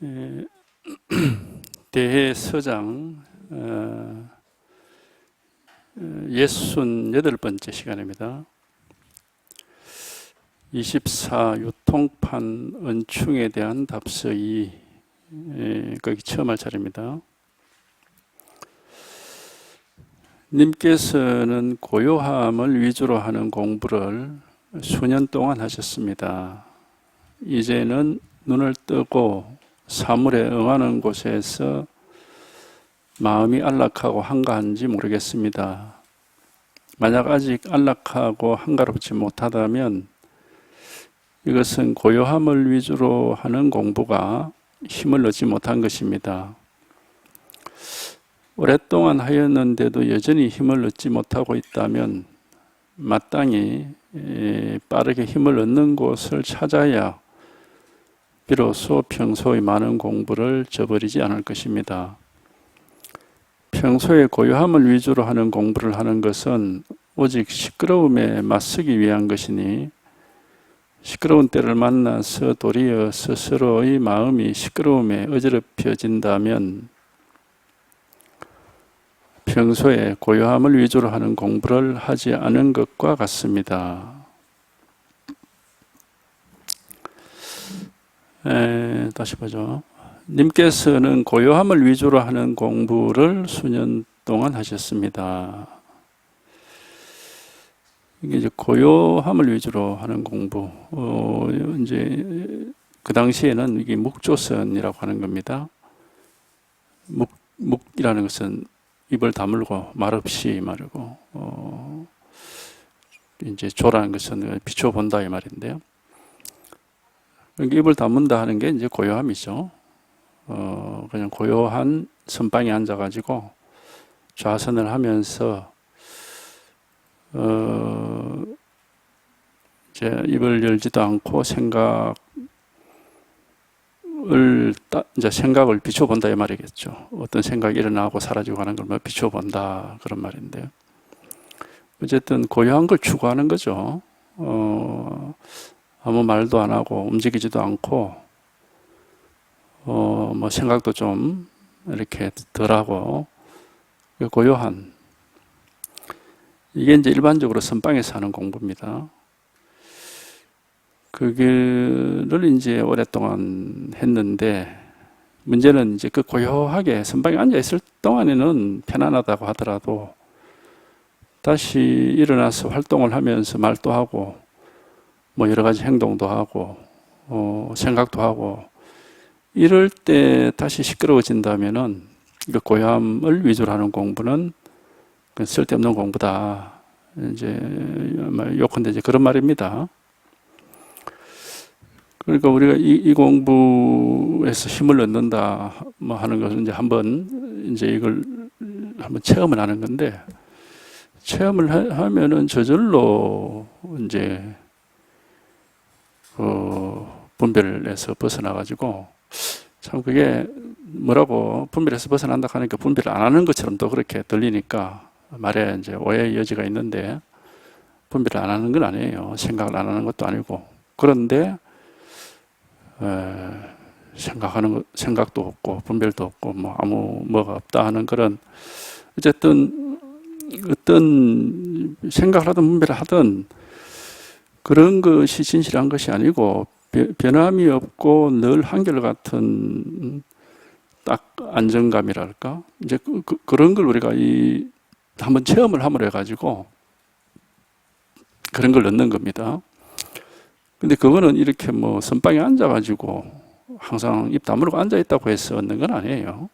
에, 대해서장 68번째 시간입니다. 24 유통판 은충에 대한 답서 2 거기 처음 할 차례입니다. 님께서는 고요함을 위주로 하는 공부를 수년 동안 하셨습니다. 이제는 눈을 뜨고 사물에 응하는 곳에서 마음이 안락하고 한가한지 모르겠습니다. 만약 아직 안락하고 한가롭지 못하다면 이것은 고요함을 위주로 하는 공부가 힘을 얻지 못한 것입니다. 오랫동안 하였는데도 여전히 힘을 얻지 못하고 있다면 마땅히 빠르게 힘을 얻는 곳을 찾아야 비로소 평소의 많은 공부를 저버리지 않을 것입니다. 평소에 고요함을 위주로 하는 공부를 하는 것은 오직 시끄러움에 맞서기 위한 것이니 시끄러운 때를 만나서 도리어 스스로의 마음이 시끄러움에 어지럽혀진다면 평소에 고요함을 위주로 하는 공부를 하지 않은 것과 같습니다. 다시 보죠. 님께서는 고요함을 위주로 하는 공부를 수년 동안 하셨습니다. 이게 이제 고요함을 위주로 하는 공부. 이제 그 당시에는 이게 묵조선이라고 하는 겁니다. 묵이라는 것은 입을 다물고 말없이 말하고, 이제 조라는 것은 비춰본다 이 말인데요. 입을 다문다 하는 게 이제 고요함이죠. 그냥 고요한 선방에 앉아가지고 좌선을 하면서, 이제 입을 열지도 않고 생각을 비춰본다 이 말이겠죠. 어떤 생각이 일어나고 사라지고 하는 걸 비춰본다 그런 말인데요. 어쨌든 고요한 걸 추구하는 거죠. 아무 말도 안 하고 움직이지도 않고 생각도 좀 이렇게 덜하고 고요한, 이게 이제 일반적으로 선방에서 하는 공부입니다. 그거를 이제 오랫동안 했는데 문제는 이제 그 고요하게 선방에 앉아 있을 동안에는 편안하다고 하더라도 다시 일어나서 활동을 하면서 말도 하고 여러 가지 행동도 하고 생각도 하고 이럴 때 다시 시끄러워진다면은 그 고요함을 위주로 하는 공부는 쓸데없는 공부다. 이제 요컨대 이제 그런 말입니다. 그러니까 우리가 이 공부에서 힘을 얻는다 하는 것은 이제 이걸 한번 체험을 하는 건데, 체험을 하면은 저절로 이제 분별에서 벗어나가지고, 참 그게 뭐라고 분별에서 벗어난다 하니까 분별을 안 하는 것처럼 또 그렇게 들리니까 말에 이제 오해의 여지가 있는데, 분별을 안 하는 건 아니에요. 생각을 안 하는 것도 아니고. 그런데 생각도 없고 분별도 없고 아무 뭐가 없다 하는 그런, 어쨌든 어떤 생각을 하든 분별을 하든 그런 것이 진실한 것이 아니고 변함이 없고 늘 한결같은 딱 안정감이랄까, 이제 그런 걸 우리가 한번 체험을 함으로 해가지고 그런 걸 얻는 겁니다. 근데 그거는 이렇게 선방에 앉아가지고 항상 입 다물고 앉아있다고 해서 얻는 건 아니에요.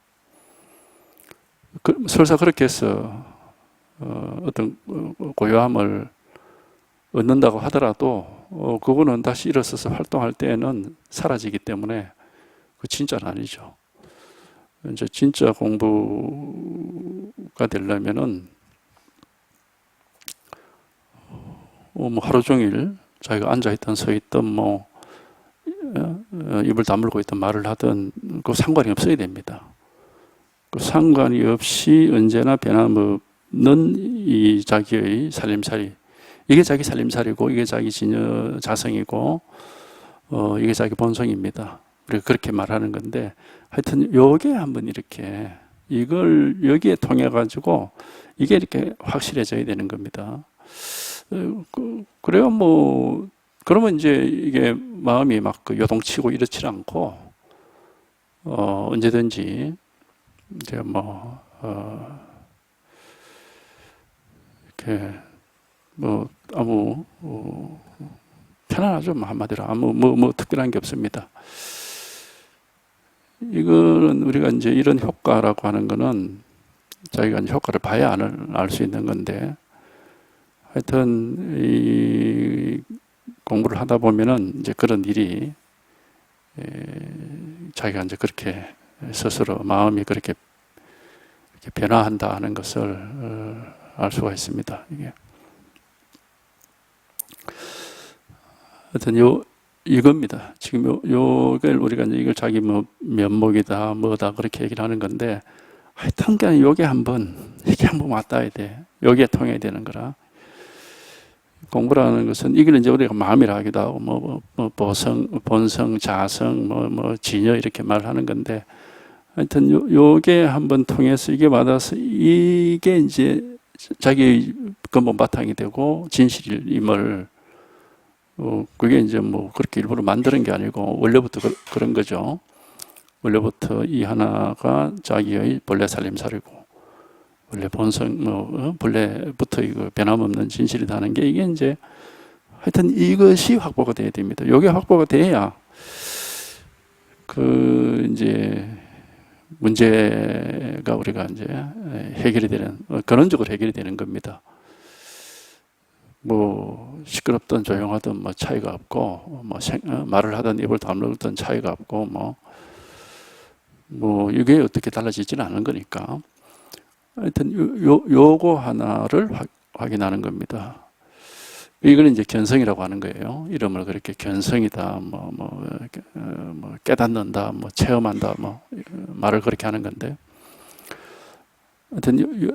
설사 그렇게 해서 어떤 고요함을 얻는다고 하더라도 그거는 다시 일어서서 활동할 때에는 사라지기 때문에 그 진짜는 아니죠. 이제 진짜 공부가 되려면은 하루 종일 자기가 앉아있든 서있든 입을 다물고 있든 말을 하든 그 상관이 없어야 됩니다. 그 상관이 없이 언제나 변함없는 이 자기의 살림살이, 이게 자기 살림살이고 이게 자기 자성이고 이게 자기 본성입니다. 우리가 그렇게 말하는 건데, 하여튼 요게 한번 이렇게 이걸 여기에 통해 가지고 이게 이렇게 확실해져야 되는 겁니다. 그래요. 뭐 그러면 이제 이게 마음이 막 그 요동치고 이렇지 않고 언제든지 이제 뭐 이렇게 뭐 아무 편안하죠. 뭐 한마디로 아무 특별한 게 없습니다. 이거는 우리가 이제 이런 효과라고 하는 거는 자기가 이제 효과를 봐야 알 수 있는 건데, 하여튼 이 공부를 하다 보면은 이제 그런 일이 자기가 이제 그렇게 스스로 마음이 그렇게 변화한다 하는 것을 알 수가 있습니다. 이게 하여튼 이겁니다. 지금 요걸 우리가 이제 이걸 자기 뭐 면목이다 뭐다 그렇게 얘기를 하는 건데, 하여튼 그냥 요게 이게 한번 왔다야 돼. 여기에 통해야 되는 거라. 공부라는 것은 이걸 이제 우리가 마음이라 하기도 하고 뭐 본성, 자성, 뭐 진여 이렇게 말하는 건데, 하여튼 요게 한번 통해서 이게 받아서 이게 이제 자기 근본 바탕이 되고 진실임을 그게 이제 뭐 그렇게 일부러 만드는 게 아니고 원래부터 그런 거죠. 원래부터 이 하나가 자기의 본래 살림살이고 원래 본성 본래부터 이거 변함없는 진실이라는 게 이게 이제 하여튼 이것이 확보가 돼야 됩니다. 이게 확보가 돼야 그 이제 문제가 우리가 이제 해결이 되는 근원적으로 해결이 되는 겁니다. 뭐 시끄럽든 조용하든 뭐 차이가 없고 뭐 말을 하든 입을 다물든 차이가 없고 뭐 이게 어떻게 달라지지는 않은 거니까 하여튼 요거 하나를 확인하는 겁니다. 이걸 이제 견성이라고 하는 거예요. 이름을 그렇게 견성이다, 뭐 깨닫는다, 뭐 체험한다, 뭐 말을 그렇게 하는 건데, 하여튼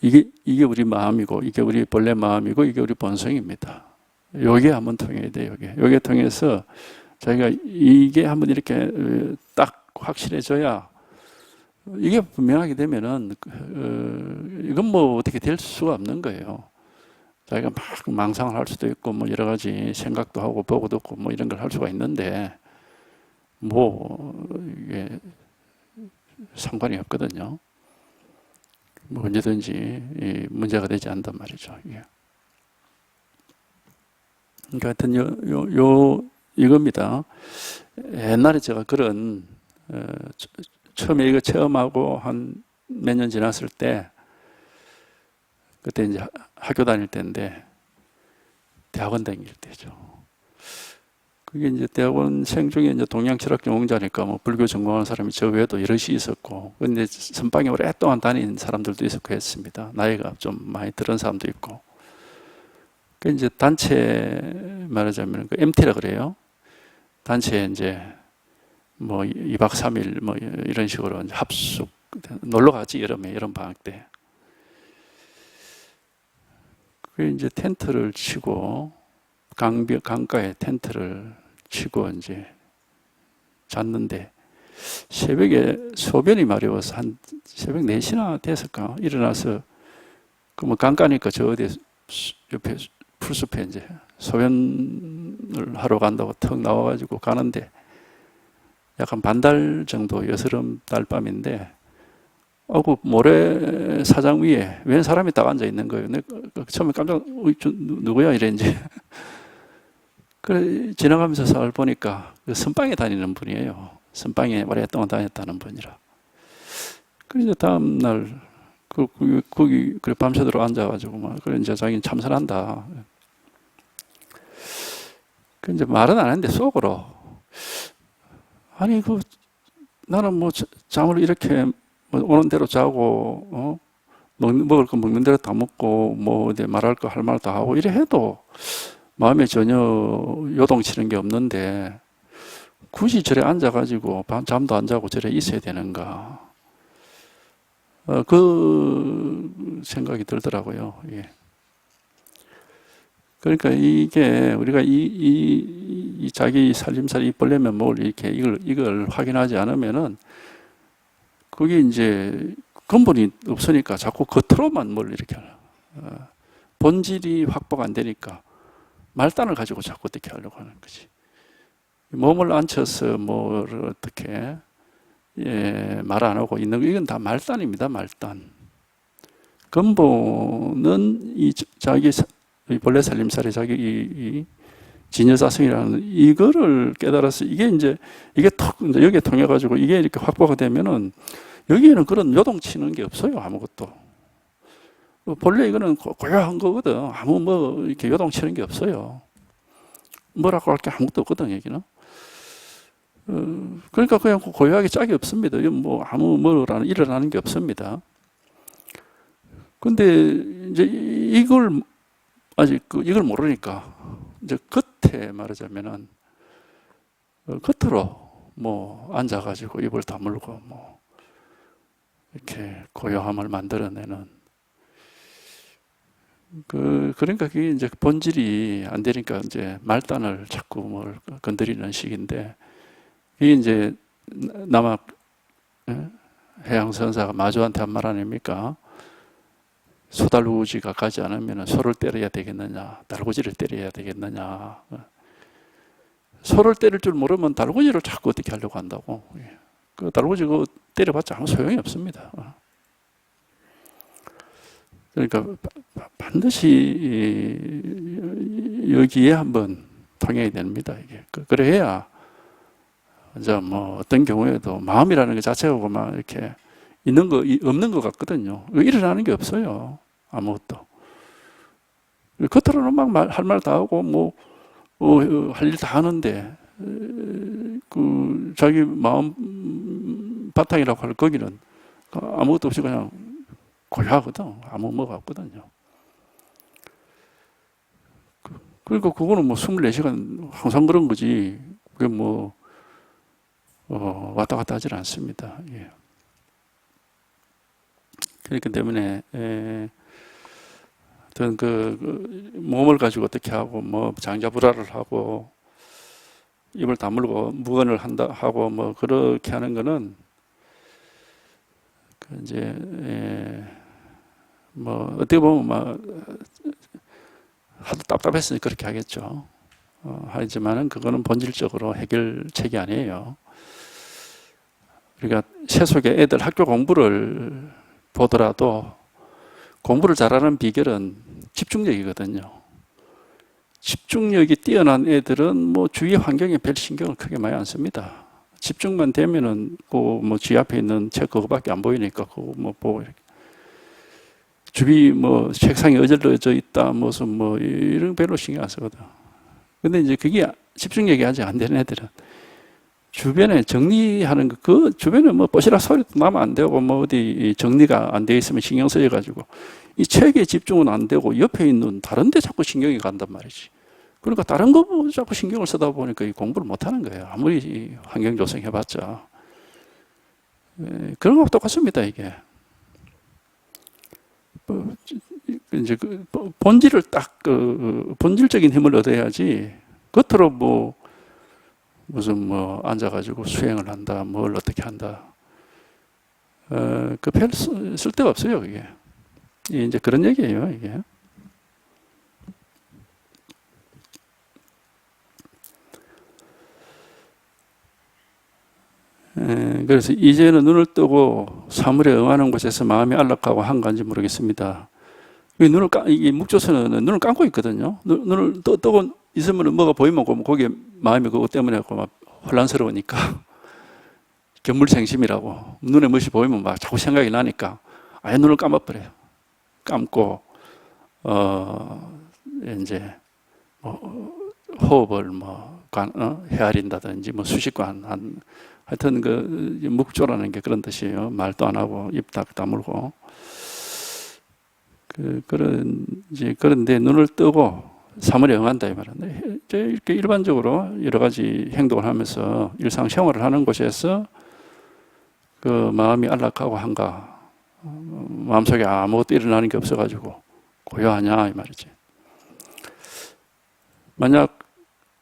이게 우리 마음이고, 이게 우리 본래 마음이고, 이게 우리 본성입니다. 여기에 한번 통해야 돼요. 여기에 통해서 자기가 이게 한번 이렇게 딱 확실해져야, 이게 분명하게 되면은 이건 뭐 어떻게 될 수가 없는 거예요. 자기가 막 망상을 할 수도 있고 뭐 여러 가지 생각도 하고 보고 듣고 뭐 이런 걸 할 수가 있는데 뭐 이게 상관이 없거든요. 뭐 언제든지 문제가 되지 않단 말이죠. 이게. 그러니까 하여튼 이겁니다. 옛날에 제가 그런 처음에 이거 체험하고 한 몇 년 지났을 때, 그때 이제 학교 다닐 때인데 대학원 다닐 때죠. 그게 이제 대학원생 중에 이제 동양철학 전공자니까 뭐 불교 전공하는 사람이 저 외에도 여럿이 있었고, 근데 선방에 오랫동안 다닌 사람들도 있었고 했습니다. 나이가 좀 많이 들은 사람도 있고. 그 이제 단체 말하자면 그 MT라 그래요. 단체에 이제 뭐 2박 3일 뭐 이런 식으로 이제 합숙 놀러 가지 여름에 여름 방학 때. 그 이제 텐트를 치고 강가에 텐트를 치고 이제 잤는데 새벽에 소변이 마려워서 한 새벽 4시나 됐을까 일어나서 그 뭐 강가니까 저 어디 옆에 풀숲에 이제 소변을 하러 간다고 턱 나와가지고 가는데 약간 반달 정도 여스름 달밤인데 그 모래사장 위에 웬 사람이 딱 앉아 있는 거예요. 내가 처음에 깜짝 누구야 이랬는지. 그래 지나가면서 살 보니까 선방에 다니는 분이에요. 선방에 오랫동안 다녔다는 분이라. 그래 이제 다음 날 거기 그래 밤새도록 앉아가지고 막 그래 이제 자기는 참선한다. 그 이제 말은 안 했는데 속으로 아니 나는 뭐 잠을 이렇게 오는 대로 자고 먹을 거 먹는 대로 다 먹고 뭐 어디 말할 거 할 말 다 하고 이래 해도 마음에 전혀 요동치는 게 없는데 굳이 저래 앉아가지고 잠도 안 자고 저래 있어야 되는가, 그 생각이 들더라고요. 예. 그러니까 이게 우리가 이 자기 살림살이 벌려면 뭘 이렇게 이걸 확인하지 않으면은 그게 이제 근본이 없으니까 자꾸 겉으로만 뭘 이렇게 본질이 확보가 안 되니까 말단을 가지고 자꾸 어떻게 하려고 하는 거지. 몸을 앉혀서 뭐를 어떻게 말 안 하고 있는 거 이건 다 말단입니다. 말단. 근본은 이 자기 본래 살림살이 자기 이 진여자성이라는 이거를 깨달아서 이게 이제 여기에 통해 가지고 이게 이렇게 확보가 되면은 여기에는 그런 요동치는 게 없어요. 아무것도. 본래 이거는 고요한 거거든. 아무 뭐 이렇게 요동치는 게 없어요. 뭐라고 할 게 아무것도 없거든 여기는. 그러니까 그냥 고요하게 짝이 없습니다. 뭐 아무 뭐라는 일어나는 게 없습니다. 근데 이제 이걸 아직 이걸 모르니까 이제 겉에 말하자면은 겉으로 뭐 앉아가지고 입을 다물고 뭐 이렇게 고요함을 만들어내는 그러니까 그게 이제 본질이 안 되니까 이제 말단을 자꾸 뭘 건드리는 식인데 이게 이제 남학 해양선사가 마주한테 한 말 아닙니까? 소달구지가 가지 않으면 소를 때려야 되겠느냐, 달구지를 때려야 되겠느냐. 소를 때릴 줄 모르면 달구지를 자꾸 어떻게 하려고 한다고. 그 달구지 그거 때려봤자 아무 소용이 없습니다. 그러니까 반드시 여기에 한번 통해야 됩니다. 이게 그래야 이제 뭐 어떤 경우에도 마음이라는 것 자체가 막 이렇게 있는 거 없는 것 같거든요. 일어나는 게 없어요. 아무것도. 겉으로는 막 할 말 다 하고 뭐 할 일 다 하는데 그 자기 마음 바탕이라고 할 거기는 아무것도 없이 그냥 고요하거든. 아무 뭐가 없거든요. 그러니까 그거는 뭐 24시간 항상 그런 거지. 그게 뭐 왔다 갔다 하질 않습니다. 예. 그렇기 때문에 어떤 그 몸을 가지고 어떻게 하고 뭐 장자불화를 하고 입을 다물고 무언을 한다 하고 뭐 그렇게 하는 거는 그 이제 뭐 어떻게 보면 막 하도 답답했으니 그렇게 하겠죠. 하지만은 그거는 본질적으로 해결책이 아니에요. 우리가 세속의 애들 학교 공부를 보더라도 공부를 잘하는 비결은 집중력이거든요. 집중력이 뛰어난 애들은 뭐 주위 환경에 별 신경을 크게 많이 안 씁니다. 집중만 되면은 뭐 주위 앞에 있는 책 그거밖에 안 보이니까 그거 뭐 보고 주위 뭐 책상에 어질러져 있다 무슨 뭐 이런 별로 신경 안 쓰거든. 근데 이제 그게 집중력이 아직 안 되는 애들은 주변에 정리하는 그 주변에 뭐 뽀시락 소리도 나면 안 되고 뭐 어디 정리가 안 돼 있으면 신경 쓰여 가지고 이 책에 집중은 안 되고 옆에 있는 다른 데 자꾸 신경이 간단 말이지. 그러니까 다른 거 자꾸 신경을 쓰다 보니까 이 공부를 못 하는 거예요. 아무리 환경 조성해 봤자. 그런 거하고 똑같습니다, 이게. 이제 본질을 딱 본질적인 힘을 얻어야지 겉으로 뭐 무슨 뭐 앉아가지고 수행을 한다, 뭘 어떻게 한다. 그 별 쓸데가 없어요, 그게. 이제 그런 얘기예요, 이게. 그래서 이제는 눈을 뜨고 사물에 응하는 곳에서 마음이 안락하고 한가한지 모르겠습니다. 이게 묵조선은 눈을 감고 있거든요. 눈을 뜨고 있으면 뭐가 보이면 거기에 마음이 그거 때문에 막 혼란스러우니까 견물생심이라고 눈에 무엇이 보이면 막 자꾸 생각이 나니까 아예 눈을 감아버려요. 감고 이제 뭐 호흡을 뭐 헤아린다든지 뭐 수식관 하여튼 그 묵조라는 게 그런 뜻이에요. 말도 안 하고 입 딱 다물고 그런데 눈을 뜨고 사물에 응한다 이 말은 이렇게 일반적으로 여러 가지 행동을 하면서 일상생활을 하는 곳에서 그 마음이 안락하고 한가 마음속에 아무것도 일어나는 게 없어가지고 고요하냐 이 말이지. 만약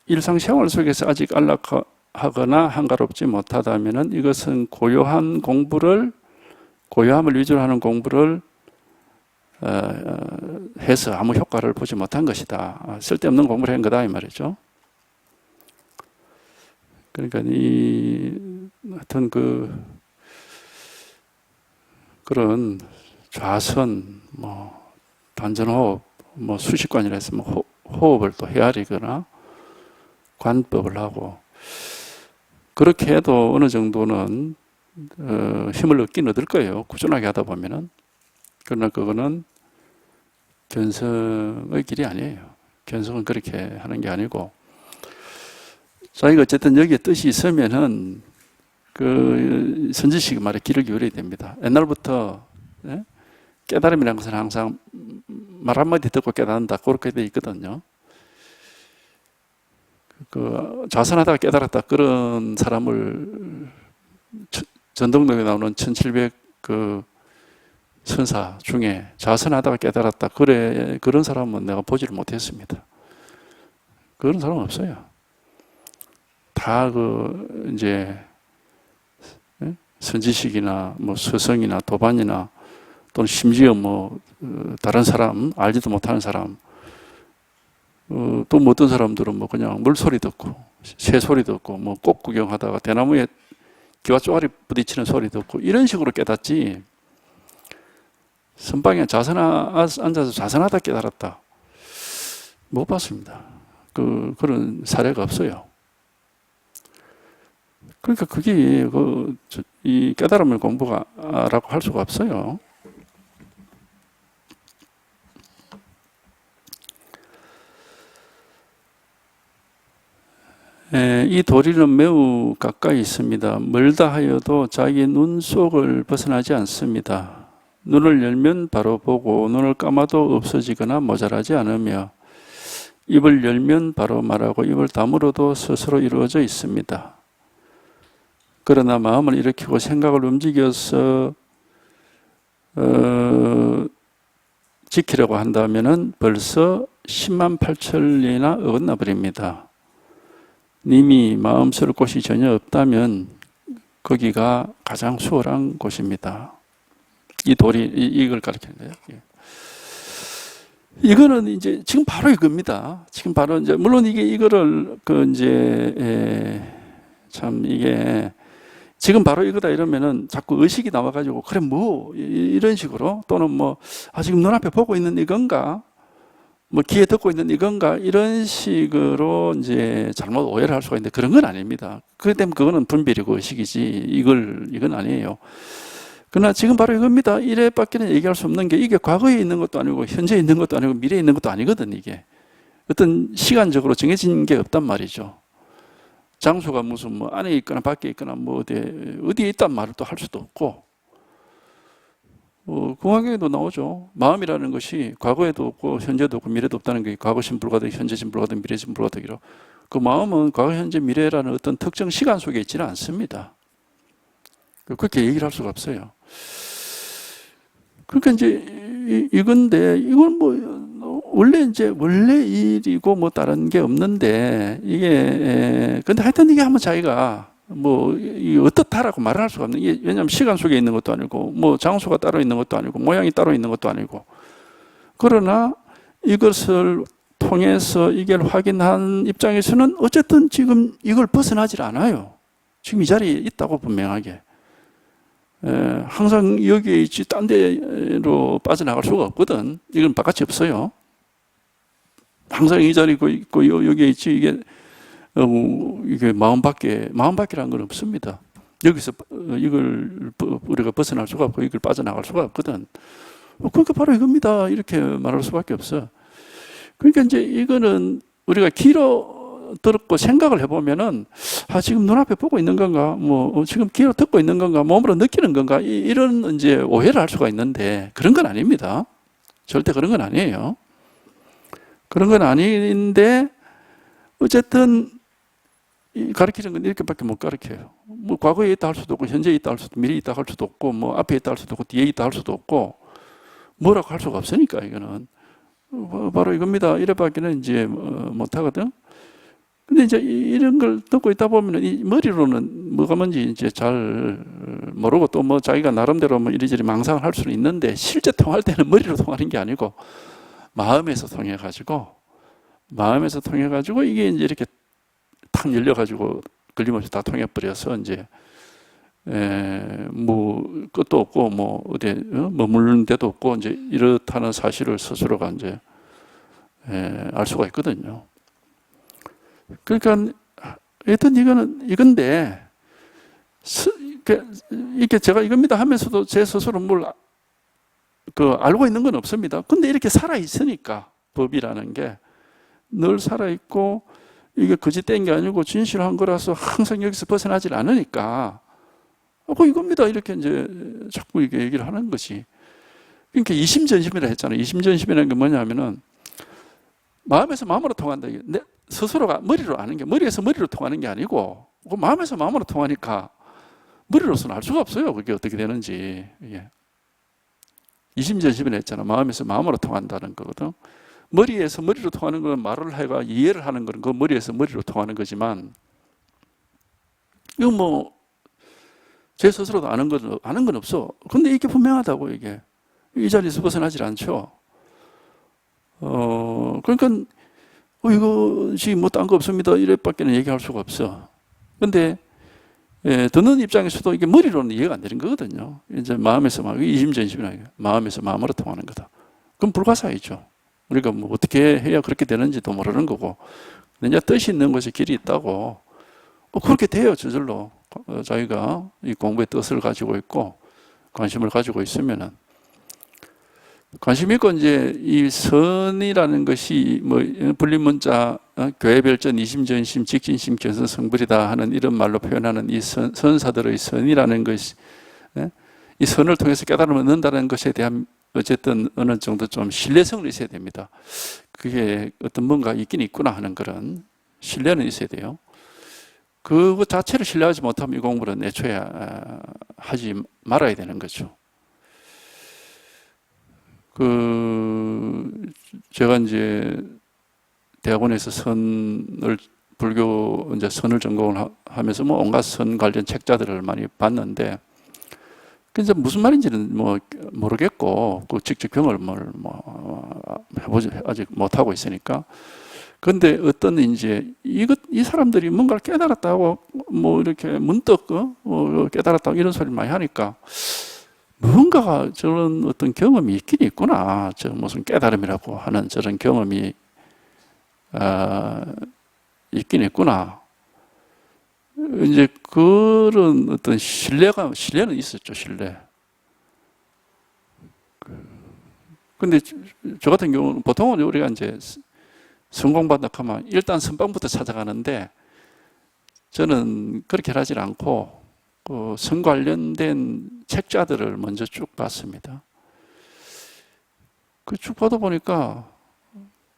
일상생활 속에서 아직 안락하거나 한가롭지 못하다면 이것은 고요함을 위주로 하는 공부를 해서 아무 효과를 보지 못한 것이다. 쓸데없는 공부를 한 거다 이 말이죠. 그러니까 하여튼 그런 좌선, 단전호흡, 수식관이라 해서 호흡을 또 헤아리거나 관법을 하고 그렇게 해도 어느 정도는 힘을 얻긴 얻을 거예요. 꾸준하게 하다 보면은. 그러나 그거는 견성의 길이 아니에요. 견성은 그렇게 하는 게 아니고 자기가 어쨌든 여기에 뜻이 있으면은 그 선지식 말에 귀를 기울여야 됩니다. 옛날부터 깨달음이라는 것은 항상 말 한마디 듣고 깨닫는다 그렇게 돼 있거든요. 자선하다가 깨달았다 그런 사람을 전동록에 나오는 1700 선사 중에 자선하다가 깨달았다 그런 사람은 내가 보지를 못했습니다. 그런 사람은 없어요. 다 이제 선지식이나 서성이나 도반이나 또는 심지어 다른 사람 알지도 못하는 사람 또 어떤 사람들은 그냥 물소리 듣고 새소리 듣고 꽃 구경하다가 대나무에 기와 쪼가리 부딪히는 소리 듣고 이런 식으로 깨닫지 선방에 앉아서 자선하다 깨달았다 못 봤습니다. 그런 사례가 없어요. 그러니까 그게 이 깨달음을 공부라고 할 수가 없어요. 이 도리는 매우 가까이 있습니다. 멀다 하여도 자기 눈 속을 벗어나지 않습니다. 눈을 열면 바로 보고 눈을 감아도 없어지거나 모자라지 않으며 입을 열면 바로 말하고 입을 다물어도 스스로 이루어져 있습니다. 그러나 마음을 일으키고 생각을 움직여서 지키려고 한다면 벌써 10만 8천리나 어긋나 버립니다. 님이 마음 쓸 곳이 전혀 없다면 거기가 가장 수월한 곳입니다. 이 돌이 이걸 가르치는 거예요. 이거는 이제 지금 바로 이겁니다. 지금 바로 이제 물론 이거를 참 이게 지금 바로 이거다 이러면은 자꾸 의식이 나와가지고 그래 이런 식으로 또는 지금 눈앞에 보고 있는 이건가 귀에 듣고 있는 이건가 이런 식으로 이제 잘못 오해를 할 수가 있는데 그런 건 아닙니다. 그렇기 때문에 그거는 분별이고 의식이지 이건 아니에요. 그러나 지금 바로 이겁니다. 이래밖에는 얘기할 수 없는 게 이게 과거에 있는 것도 아니고 현재에 있는 것도 아니고 미래에 있는 것도 아니거든. 이게 어떤 시간적으로 정해진 게 없단 말이죠. 장소가 무슨 안에 있거나 밖에 있거나 어디에 있단 말을 또 할 수도 없고 공학에도 나오죠. 마음이라는 것이 과거에도 없고 현재도 없고 미래도 없다는 게 과거심 불가득, 현재심 불가득, 미래심 불가득이라. 그 마음은 과거, 현재, 미래라는 어떤 특정 시간 속에 있지는 않습니다. 그렇게 얘기를 할 수가 없어요. 그러니까 이제 이건데 이건 원래 일이고 다른 게 없는데 이게 근데 하여튼 이게 한번 자기가 어떻다라고 말을 할 수가 없는 게 왜냐하면 시간 속에 있는 것도 아니고 장소가 따로 있는 것도 아니고 모양이 따로 있는 것도 아니고 그러나 이것을 통해서 이걸 확인한 입장에서는 어쨌든 지금 이걸 벗어나질 않아요. 지금 이 자리에 있다고 분명하게 항상 여기에 있지 딴 데로 빠져나갈 수가 없거든. 이건 바깥이 없어요. 항상 이 자리에 있고 여기에 있지 이게 마음밖이라는 건 없습니다. 여기서 이걸 우리가 벗어날 수가 없고 이걸 빠져나갈 수가 없거든. 그러니까 바로 이겁니다. 이렇게 말할 수밖에 없어. 그러니까 이제 이거는 우리가 귀로 듣고 생각을 해보면은 지금 눈앞에 보고 있는 건가, 지금 귀로 듣고 있는 건가, 몸으로 느끼는 건가 이런 이제 오해를 할 수가 있는데 그런 건 아닙니다. 절대 그런 건 아니에요. 그런 건 아닌데 어쨌든 가르치는 건 이렇게밖에 못 가르쳐요. 과거에 있다 할 수도 없고 현재에 있다 할 수도 없고 미래에 있다 할 수도 없고 앞에 있다 할 수도 없고 뒤에 있다 할 수도 없고 뭐라고 할 수가 없으니까 이거는 바로 이겁니다. 이래밖에는 이제 못하거든. 근데 이제 이런 걸 듣고 있다 보면 이 머리로는 뭐가 뭔지 이제 잘 모르고 또 뭐 자기가 나름대로 뭐 이리저리 망상을 할 수는 있는데 실제 통할 때는 머리로 통하는 게 아니고 마음에서 통해 가지고 이게 이제 이렇게 탁 열려 가지고 걸림없이 다 통해 버려서 이제 뭐 끝도 없고 뭐 어디 머무르는 데도 없고 이제 이렇다는 사실을 스스로가 이제 알 수가 있거든요. 그러니까 하여튼 이건데 이게 제가 이겁니다 하면서도 제 스스로 뭘 알고 있는 건 없습니다. 근데 이렇게 살아 있으니까 법이라는 게 늘 살아 있고 이게 거짓된 게 아니고 진실한 거라서 항상 여기서 벗어나질 않으니까 이겁니다 이렇게 이제 자꾸 이게 얘기를 하는 것이. 그러니까 이심전심이라 했잖아요. 이심전심이라는 게 뭐냐면은 마음에서 마음으로 통한다. 내 스스로가 머리로 아는 게 머리에서 머리로 통하는 게 아니고 마음에서 마음으로 통하니까 머리로서는 알 수가 없어요. 그게 어떻게 되는지. 이심전심이라 했잖아. 마음에서 마음으로 통한다는 거거든. 머리에서 머리로 통하는 건 말을 해가 이해를 하는 건 그 머리에서 머리로 통하는 거지만 이거 뭐 제 스스로도 아는 건 없어. 근데 이게 분명하다고 이게 이 자리에서 벗어나질 않죠. 그러니까 이것이 뭐 딴 거 없습니다. 이래밖에는 얘기할 수가 없어. 근데 듣는 입장에서도 이게 머리로는 이해가 안 되는 거거든요. 이제 마음에서 이심전심이라 마음에서 마음으로 통하는 거다. 그럼 불가사의죠. 우리가 뭐 어떻게 해야 그렇게 되는지도 모르는 거고. 근데 이제 뜻이 있는 곳에 길이 있다고. 그렇게 돼요, 저절로. 자기가 이 공부의 뜻을 가지고 있고 관심을 가지고 있으면은. 관심 있고 이제 이 선이라는 것이 뭐 불림문자 교회별전 이심전심 직진심 견선성불이다 하는 이런 말로 표현하는 이 선사들의 선이라는 것이 이 선을 통해서 깨달음을 얻는다는 것에 대한 어쨌든 어느 정도 좀 신뢰성은 있어야 됩니다. 그게 어떤 뭔가 있긴 있구나 하는 그런 신뢰는 있어야 돼요. 그거 자체를 신뢰하지 못하면 이 공부는 애초에 하지 말아야 되는 거죠. 제가 이제 대학원에서 불교 이제 선을 전공을 하면서 뭐 온갖 선 관련 책자들을 많이 봤는데, 그래서 무슨 말인지는 뭐 모르겠고, 직접 경험을 해보지 아직 못 하고 있으니까. 그런데 어떤 이제 이 사람들이 뭔가를 깨달았다고 뭐 이렇게 문득 깨달았다고 이런 소리를 많이 하니까. 무언가가 저런 어떤 경험이 있긴 있구나. 저 무슨 깨달음이라고 하는 저런 경험이 있긴 있구나. 이제 그런 어떤 신뢰는 있었죠, 신뢰. 근데 저 같은 경우는 보통은 우리가 이제 성공받다 하면 일단 선방부터 찾아가는데 저는 그렇게 하지 않고 선 관련된 책자들을 먼저 쭉 봤습니다. 쭉 보다 보니까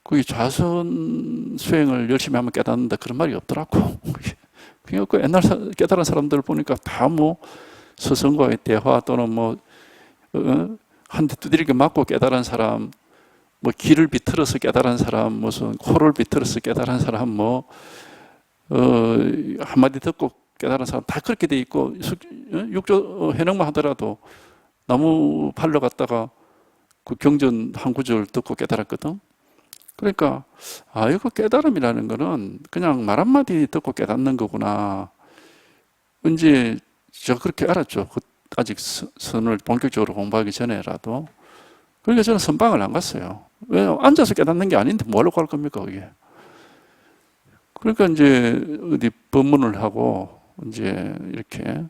거기 자선 수행을 열심히 하면 깨닫는다 그런 말이 없더라고. 그냥 옛날 깨달은 사람들 보니까 다 뭐 스승과의 대화 또는 뭐 한 대 두드리게 맞고 깨달은 사람, 뭐 귀를 비틀어서 깨달은 사람, 무슨 코를 비틀어서 깨달은 사람, 뭐 한마디 듣고 깨달은 사람 다 그렇게 돼 있고, 육조 해석만 하더라도 나무 팔러 갔다가 그 경전 한 구절 듣고 깨달았거든. 그러니까 이거 깨달음이라는 거는 그냥 말 한마디 듣고 깨닫는 거구나. 이제 제가 그렇게 알았죠. 아직 선을 본격적으로 공부하기 전에라도. 그러니까 저는 선방을 안 갔어요. 왜? 앉아서 깨닫는 게 아닌데 뭐하러 갈 겁니까, 그게. 그러니까 이제 어디 법문을 하고 이제 이렇게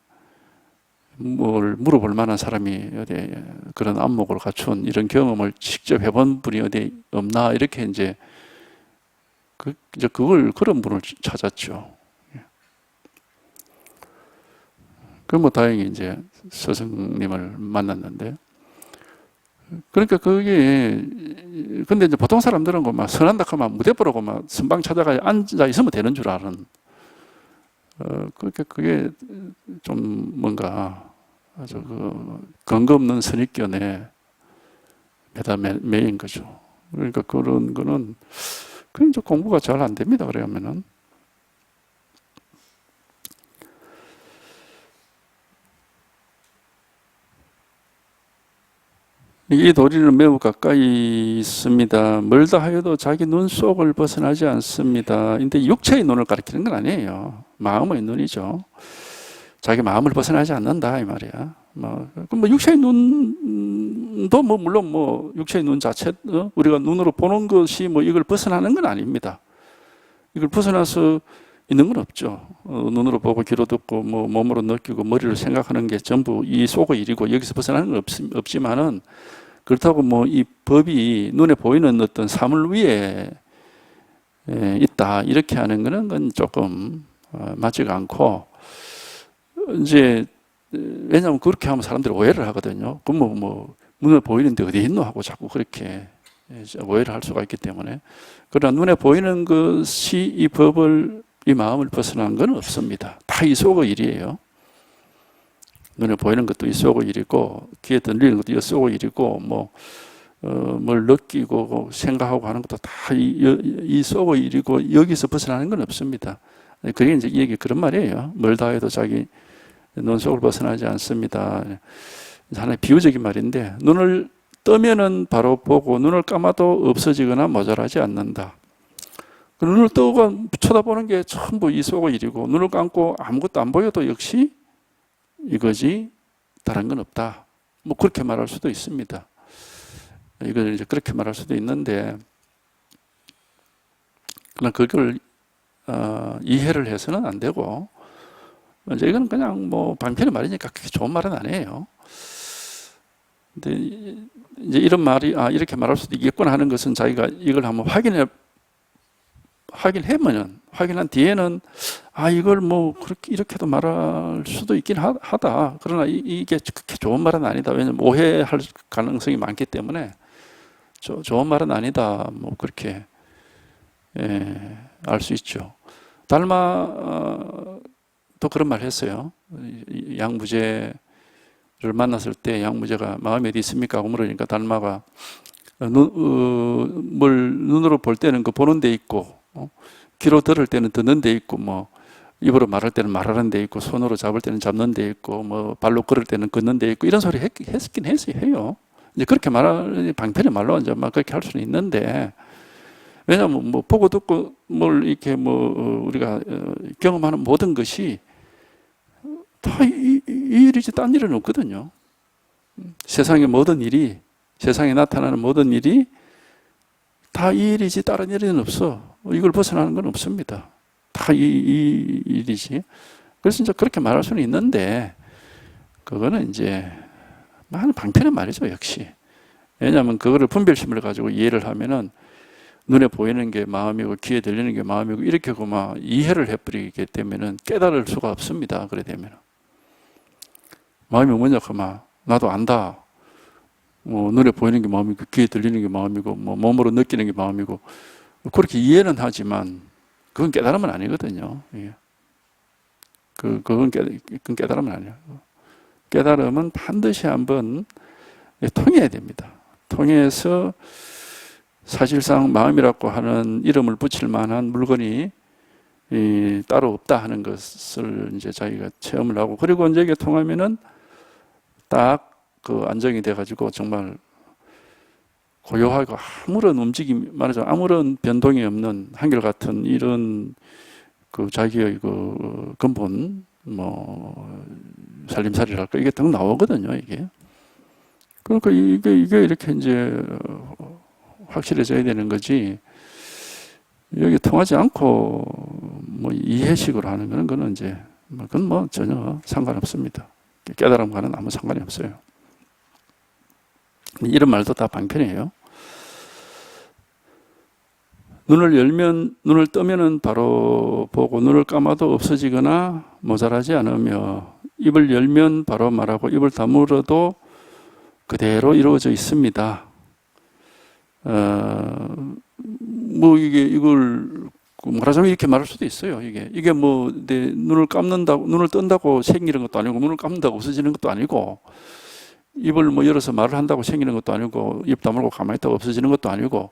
뭘 물어볼 만한 사람이 어디 그런 안목을 갖춘 이런 경험을 직접 해본 분이 어디 없나 이렇게 이제 그런 분을 찾았죠. 그 뭐 다행히 이제 스승님을 만났는데, 그러니까 근데 이제 보통 사람들은 막 선한다 하면 무대 보라고 막 선방 찾아가 앉아 있으면 되는 줄 아는. 그게 좀 뭔가 아주 근거 없는 선입견에 매인 거죠. 그러니까 그런 거는 그냥 이제 공부가 잘 안 됩니다. 그러면은. 이 도리는 매우 가까이 있습니다. 멀다 하여도 자기 눈 속을 벗어나지 않습니다. 근데 육체의 눈을 가리키는 건 아니에요. 마음의 눈이죠. 자기 마음을 벗어나지 않는다 이 말이야. 뭐 육체의 눈도 뭐 물론 뭐 육체의 눈 자체 우리가 눈으로 보는 것이 뭐 이걸 벗어나는 건 아닙니다. 이걸 벗어나서 있는 건 없죠. 눈으로 보고 귀로 듣고 뭐 몸으로 느끼고 머리로 생각하는 게 전부 이 속의 일이고 여기서 벗어나는 건 없지만은 그렇다고 뭐 이 법이 눈에 보이는 어떤 사물 위에 있다 이렇게 하는 거는 건 조금 맞지가 않고 이제 왜냐하면 그렇게 하면 사람들이 오해를 하거든요. 그럼 뭐 눈에 보이는데 어디 있노 하고 자꾸 그렇게 오해를 할 수가 있기 때문에 그러나 눈에 보이는 것이 이 법을 이 마음을 벗어난 건 없습니다. 다 이 속의 일이에요. 눈에 보이는 것도 이 속의 일이고 귀에 들리는 것도 이 속의 일이고 뭘 느끼고 생각하고 하는 것도 다 이 속의 일이고 여기서 벗어나는 건 없습니다. 그게 이제 이게 그런 말이에요. 멀다 해도 자기 눈 속을 벗어나지 않습니다. 하나의 비유적인 말인데 눈을 뜨면은 바로 보고 눈을 감아도 없어지거나 모자라지 않는다. 눈을 뜨고 쳐다보는 게 전부 이 속의 일이고 눈을 감고 아무것도 안 보여도 역시 이거지 다른 건 없다. 뭐 그렇게 말할 수도 있습니다. 이걸 이제 그렇게 말할 수도 있는데 그러나 그걸 이해를 해서는 안 되고 이제 이건 그냥 뭐 방편의 말이니까 그렇게 좋은 말은 아니에요. 근데 이제 이런 말이 이렇게 말할 수도 있겠구나 하는 것은 자기가 이걸 한번 확인한 뒤에는 이걸 뭐 그렇게 이렇게도 말할 수도 있긴 하다. 그러나 이게 그렇게 좋은 말은 아니다. 왜냐면 오해할 가능성이 많기 때문에 좋은 말은 아니다. 뭐 그렇게 알 수 있죠. 달마도 그런 말 했어요. 양무제를 만났을 때 양무제가 마음이 어디 있습니까? 하고 물으니까 달마가 눈으로 볼 때는 그 보는 데 있고 귀로 들을 때는 듣는 데 있고 뭐 입으로 말할 때는 말하는 데 있고 손으로 잡을 때는 잡는 데 있고 뭐 발로 걸을 때는 걷는 데 있고 이런 소리 했긴 해요. 이제 그렇게 방편의 말로 이제 막 그렇게 할 수는 있는데 왜냐하면 뭐 보고 듣고 뭘 이렇게 뭐 우리가 경험하는 모든 것이 다 이 일이지 딴 일은 없거든요. 세상의 모든 일이 세상에 나타나는 모든 일이 다 이 일이지 다른 일은 없어. 이걸 벗어나는 건 없습니다. 다 이 일이지. 그래서 이제 그렇게 말할 수는 있는데 그거는 이제 하는 방편의 말이죠, 역시. 왜냐하면 그거를 분별심을 가지고 이해를 하면은 눈에 보이는 게 마음이고 귀에 들리는 게 마음이고 이렇게 하고 막 이해를 해버리기 때문에는 깨달을 수가 없습니다. 그래 되면 마음이 뭐냐 하면 나도 안다. 뭐 눈에 보이는 게 마음이고 귀에 들리는 게 마음이고 뭐 몸으로 느끼는 게 마음이고 그렇게 이해는 하지만 그건 깨달음은 아니거든요. 그건 깨달음은 아니에요. 깨달음은 반드시 한번 통해야 됩니다. 통해서 사실상 마음이라고 하는 이름을 붙일 만한 물건이 따로 없다 하는 것을 이제 자기가 체험을 하고 그리고 이제 이게 통하면은 딱 그 안정이 돼가지고 정말 고요하고 아무런 움직임, 말하자면 아무런 변동이 없는 한결같은 이런 그 자기의 그 근본, 뭐, 살림살이랄까, 이게 딱 나오거든요, 이게. 그러니까 이게 이렇게 이제 확실해져야 되는 거지. 여기 통하지 않고 뭐 이해식으로 하는 거는 그건 이제, 그건 뭐 전혀 상관없습니다. 깨달음과는 아무 상관이 없어요. 이런 말도 다 방편이에요. 눈을 뜨면은 바로 보고 눈을 감아도 없어지거나 모자라지 않으며 입을 열면 바로 말하고 입을 다물어도 그대로 이루어져 있습니다. 뭐 이걸 말하자면 이렇게 말할 수도 있어요. 이게 뭐 내 눈을 뜬다고 생기는 것도 아니고 눈을 감는다고 없어지는 것도 아니고 입을 뭐 열어서 말을 한다고 생기는 것도 아니고 입 다물고 가만히 있다가 없어지는 것도 아니고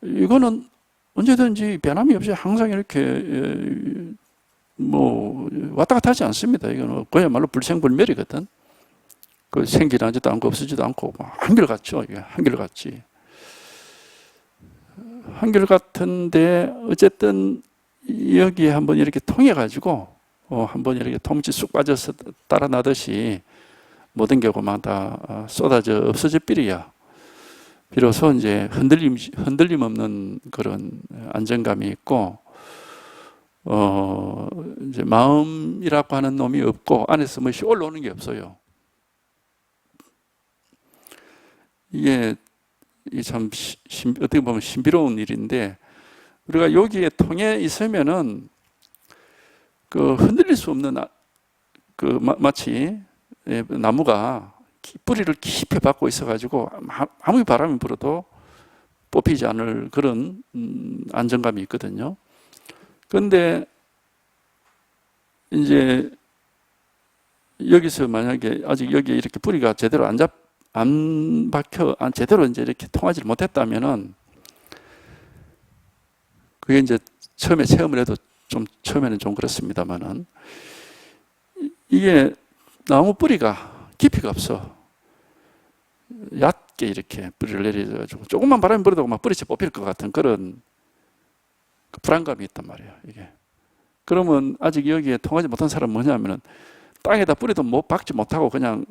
이거는 언제든지 변함이 없이 항상 이렇게 뭐 왔다 갔다 하지 않습니다. 이거는 그야말로 불생불멸이거든. 그 생기나지도 않고 없어지도 않고 한결같죠. 이게 한결같지. 한결같은데 어쨌든 여기에 한번 이렇게 통해 가지고 한번 이렇게 통치 쑥 빠져서 따라 나듯이 모든 경우마다 쏟아져 없어져 버려야 비로소 이제 흔들림 없는 그런 안정감이 있고 이제 마음이라고 하는 놈이 없고 안에서 뭐시 올라오는 게 없어요. 이게 참 어떻게 보면 신비로운 일인데 우리가 여기에 통해 있으면은 그 흔들릴 수 없는 그 마치 나무가 뿌리를 깊이 박고 있어가지고 아무리 바람이 불어도 뽑히지 않을 그런 안정감이 있거든요. 그런데 이제 여기서 만약에 아직 여기에 이렇게 뿌리가 제대로 안 박혀, 제대로 이제 이렇게 통하지 못했다면은 그게 이제 처음에 체험을 해도 처음에는 좀 그렇습니다만은 이게 나무 뿌리가 깊이가 없어. 얕게 이렇게 뿌리를 내려가지고 조금만 바람이 불어도 막 뿌리채 뽑힐 것 같은 그런 불안감이 있단 말이에요. 이게. 그러면 아직 여기에 통하지 못한 사람은 뭐냐면은 땅에다 뿌리도 못 박지 못하고 그냥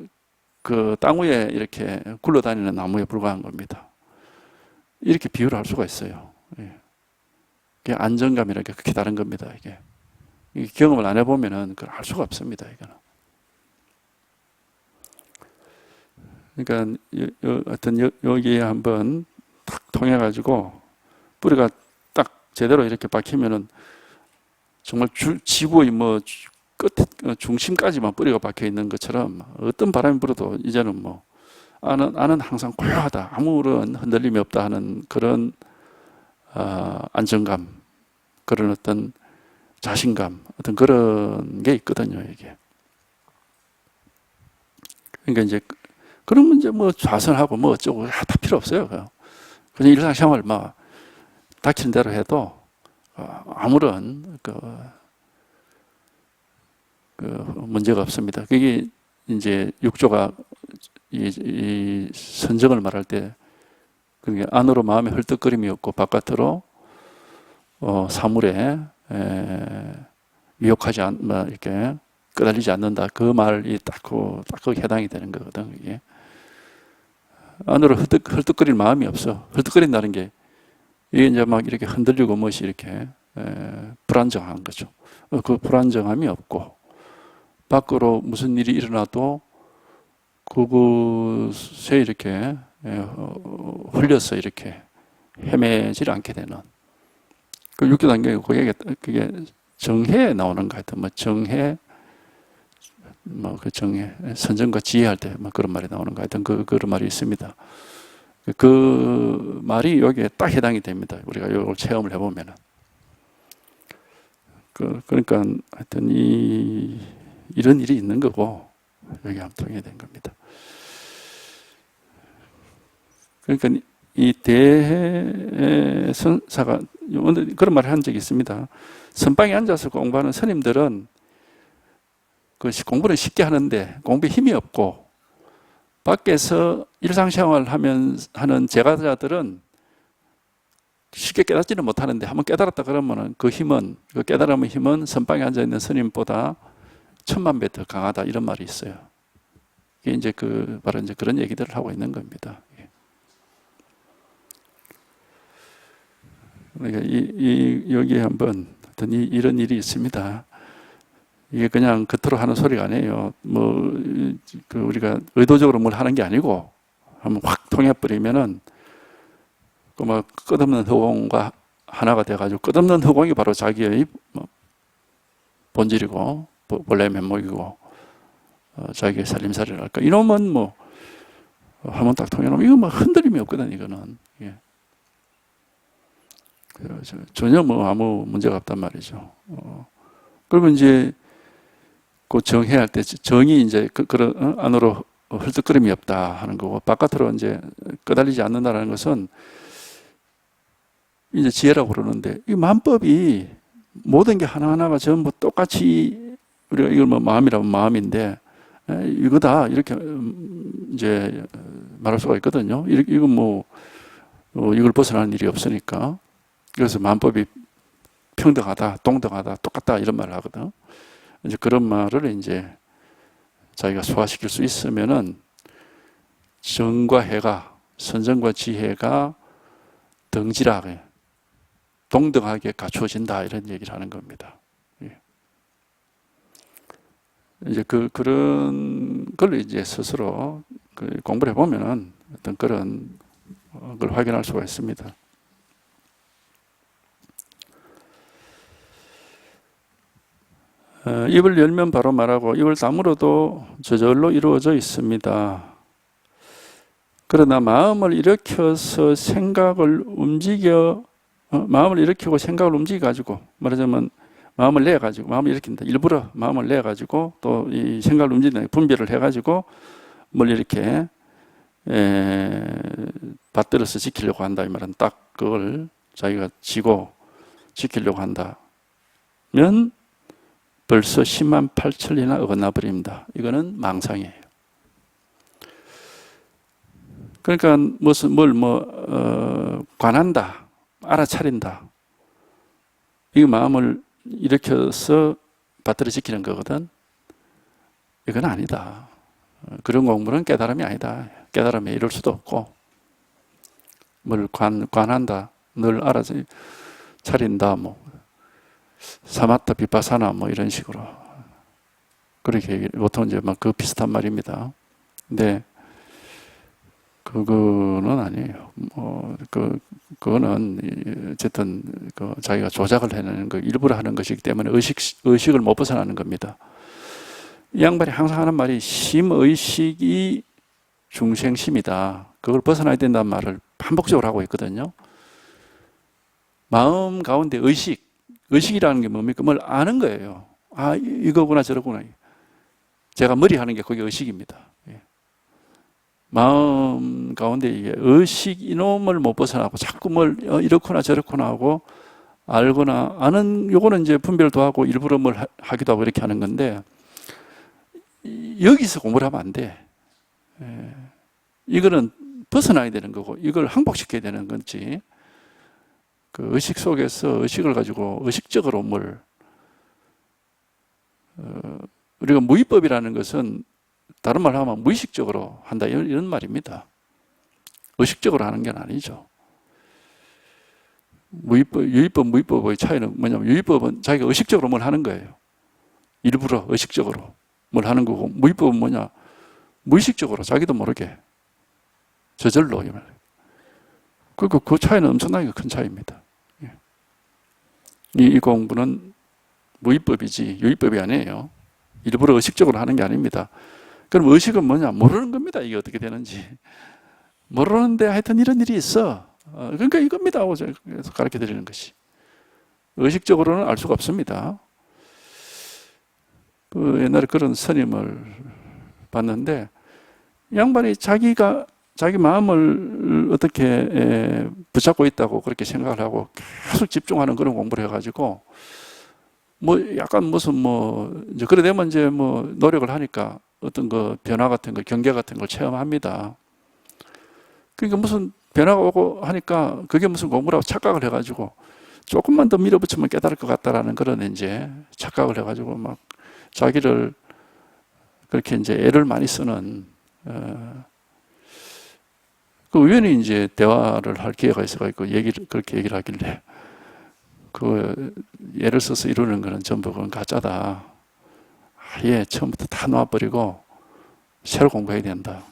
그 땅 위에 이렇게 굴러다니는 나무에 불과한 겁니다. 이렇게 비유를 할 수가 있어요. 이게 안정감이라는 게 그렇게 다른 겁니다. 이게 경험을 안 해보면은 그걸 알 수가 없습니다. 이거는. 그러니까 하여튼 여기에 한번 탁 통해가지고 뿌리가 딱 제대로 이렇게 박히면은 정말 지구의 뭐 끝 중심까지만 뿌리가 박혀 있는 것처럼 어떤 바람이 불어도 이제는 뭐 안은 항상 고요하다, 아무런 흔들림이 없다 하는 그런 안정감, 그런 어떤 자신감, 어떤 그런 게 있거든요. 이게. 그러니까 이제 그러면 이제 뭐 좌선하고 뭐 어쩌고 다 필요 없어요. 그냥 일상생활 막 닥치는 대로 해도 아무런 그 문제가 없습니다. 그게 이제 육조가 이 선정을 말할 때 그게 안으로 마음의 헐떡거림이 없고 바깥으로 사물에 미혹하지 이렇게 끄달리지 않는다. 그 말이 딱 그 해당이 되는 거거든. 이게 안으로 헐떡거릴 마음이 없어. 헐떡거린다는 게 이게 이제 막 이렇게 흔들리고 무엇이 이렇게 불안정한 거죠. 그 불안정함이 없고 밖으로 무슨 일이 일어나도 그곳에 이렇게 흘려서 이렇게 헤매질 않게 되는 그 육교 단계가 그게 정해에 나오는 것 같아요. 뭐 정해, 뭐 그 정해, 선정과 지혜할 때 뭐 그런 말이 나오는 것 같아요. 그런 말이 있습니다. 그 말이 여기에 딱 해당이 됩니다. 우리가 이걸 체험을 해보면은. 그러니까 하여튼 이런 일이 있는 거고 여기 한번 통해 된 겁니다. 그러니까 이 대선사가 그런 말을 한 적이 있습니다. 선방에 앉아서 공부하는 스님들은 그 공부는 쉽게 하는데 공부에 힘이 없고 밖에서 일상생활 하는 제가자들은 쉽게 깨닫지는 못하는데 한번 깨달았다 그러면은 그 깨달음의 힘은 선방에 앉아 있는 스님보다 1000만 배 더 강하다 이런 말이 있어요. 이게 이제 바로 이제 그런 얘기들을 하고 있는 겁니다. 그러니까 여기에 한번 어떤 이런 일이 있습니다. 이게 그냥 겉으로 하는 소리가 아니에요. 우리가 의도적으로 뭘 하는 게 아니고 한번 확 통해버리면은 막 끝없는 허공과 하나가 돼가지고 끝없는 허공이 바로 자기의 본질이고 본래 면목이고 자기의 살림살이를 할까. 이놈은 뭐 한번 딱 통해놓으면 이거 막 흔들림이 없거든. 이거는 전혀 뭐 아무 문제가 없단 말이죠. 그러면 이제 그 정해할 때 정이 이제 그런 안으로 헐떡거림이 없다 하는 거고, 바깥으로 이제 끄달리지 않는다는 것은 이제 지혜라고 그러는데, 이 만법이 모든 게 하나하나가 전부 똑같이, 우리가 이걸 뭐 마음이라면 마음인데, 이거다 이렇게 이제 말할 수가 있거든요. 이건 뭐 이걸 벗어나는 일이 없으니까. 그래서 만법이 평등하다, 동등하다, 똑같다 이런 말을 하거든. 이제 그런 말을 이제 자기가 소화시킬 수 있으면은 정과 해가, 선정과 지혜가 등질하게, 동등하게 갖추어진다 이런 얘기를 하는 겁니다. 이제 그런 걸 이제 스스로 공부를 해보면은 어떤 그런 걸 확인할 수가 있습니다. 입을 열면 바로 말하고 입을 다물어도 저절로 이루어져 있습니다. 그러나 마음을 일으켜서 생각을 움직여, 마음을 일으키고 생각을 움직여가지고, 말하자면 마음을 내가지고, 마음을 일으킨다. 일부러 마음을 내가지고, 또 이 생각을 움직이는 분별을 해가지고, 뭘 이렇게, 받들어서 지키려고 한다. 이 말은 딱 그걸 자기가 지고 지키려고 한다면 벌써 10만 8천리나 어긋나 버립니다. 이거는 망상이에요. 그러니까 관한다, 알아차린다. 이 마음을 일으켜서 받들어 지키는 거거든. 이건 아니다. 그런 공부는 깨달음이 아니다. 깨달음에 이룰 수도 없고, 뭘 관한다, 늘 알아차린다, 뭐 사마타 비파사나 뭐 이런 식으로 그렇게 보통 이제 막 그 비슷한 말입니다. 근데 그거는 아니에요. 그거는 어쨌든 자기가 조작을 해내는 거, 일부러 하는 것이기 때문에 의식을 못 벗어나는 겁니다. 이 양반이 항상 하는 말이 심의식이 중생심이다. 그걸 벗어나야 된다는 말을 반복적으로 하고 있거든요. 마음 가운데 의식이라는 게 뭡니까? 뭘 아는 거예요. 아, 이거구나 저러구나. 제가 머리 하는 게 그게 의식입니다. 마음 가운데 이게 의식 이놈을 못 벗어나고 자꾸 뭘 이렇구나 저렇구나 하고 알거나 아는, 요거는 이제 분별도 하고 일부러 뭘 하기도 하고 이렇게 하는 건데, 여기서 공부를 하면 안 돼. 이거는 벗어나야 되는 거고 이걸 항복시켜야 되는 건지, 그 의식 속에서 의식을 가지고 의식적으로 뭘 우리가 무의법이라는 것은 다른 말로 하면 무의식적으로 한다 이런 말입니다. 의식적으로 하는 게 아니죠. 유의법, 무의법의 차이는 뭐냐면, 유의법은 자기가 의식적으로 뭘 하는 거예요. 일부러 의식적으로 뭘 하는 거고, 무의법은 뭐냐? 무의식적으로 자기도 모르게 저절로. 그 차이는 엄청나게 큰 차이입니다. 이 공부는 무의법이지 유의법이 아니에요. 일부러 의식적으로 하는 게 아닙니다. 그럼 의식은 뭐냐? 모르는 겁니다. 이게 어떻게 되는지. 모르는데 하여튼 이런 일이 있어. 그러니까 이겁니다 하고 그래서 가르쳐 드리는 것이. 의식적으로는 알 수가 없습니다. 옛날에 그런 스님을 봤는데, 양반이 자기 마음을 어떻게 붙잡고 있다고 그렇게 생각을 하고 계속 집중하는 그런 공부를 해가지고, 약간 이제 그래 되면 이제 노력을 하니까 어떤 변화 같은 거, 경계 같은 걸 체험합니다. 그러니까 무슨 변화가 오고 하니까 그게 무슨 공부라고 착각을 해가지고 조금만 더 밀어붙이면 깨달을 것 같다라는 그런 이제 착각을 해가지고 막 자기를 그렇게 이제 애를 많이 쓰는, 그 우연히 이제 대화를 할 기회가 있어가지고 그렇게 얘기를 하길래, 애를 써서 이루는 거는 전부 그건 가짜다. 아예 처음부터 다 놔버리고 새로 공부해야 된다.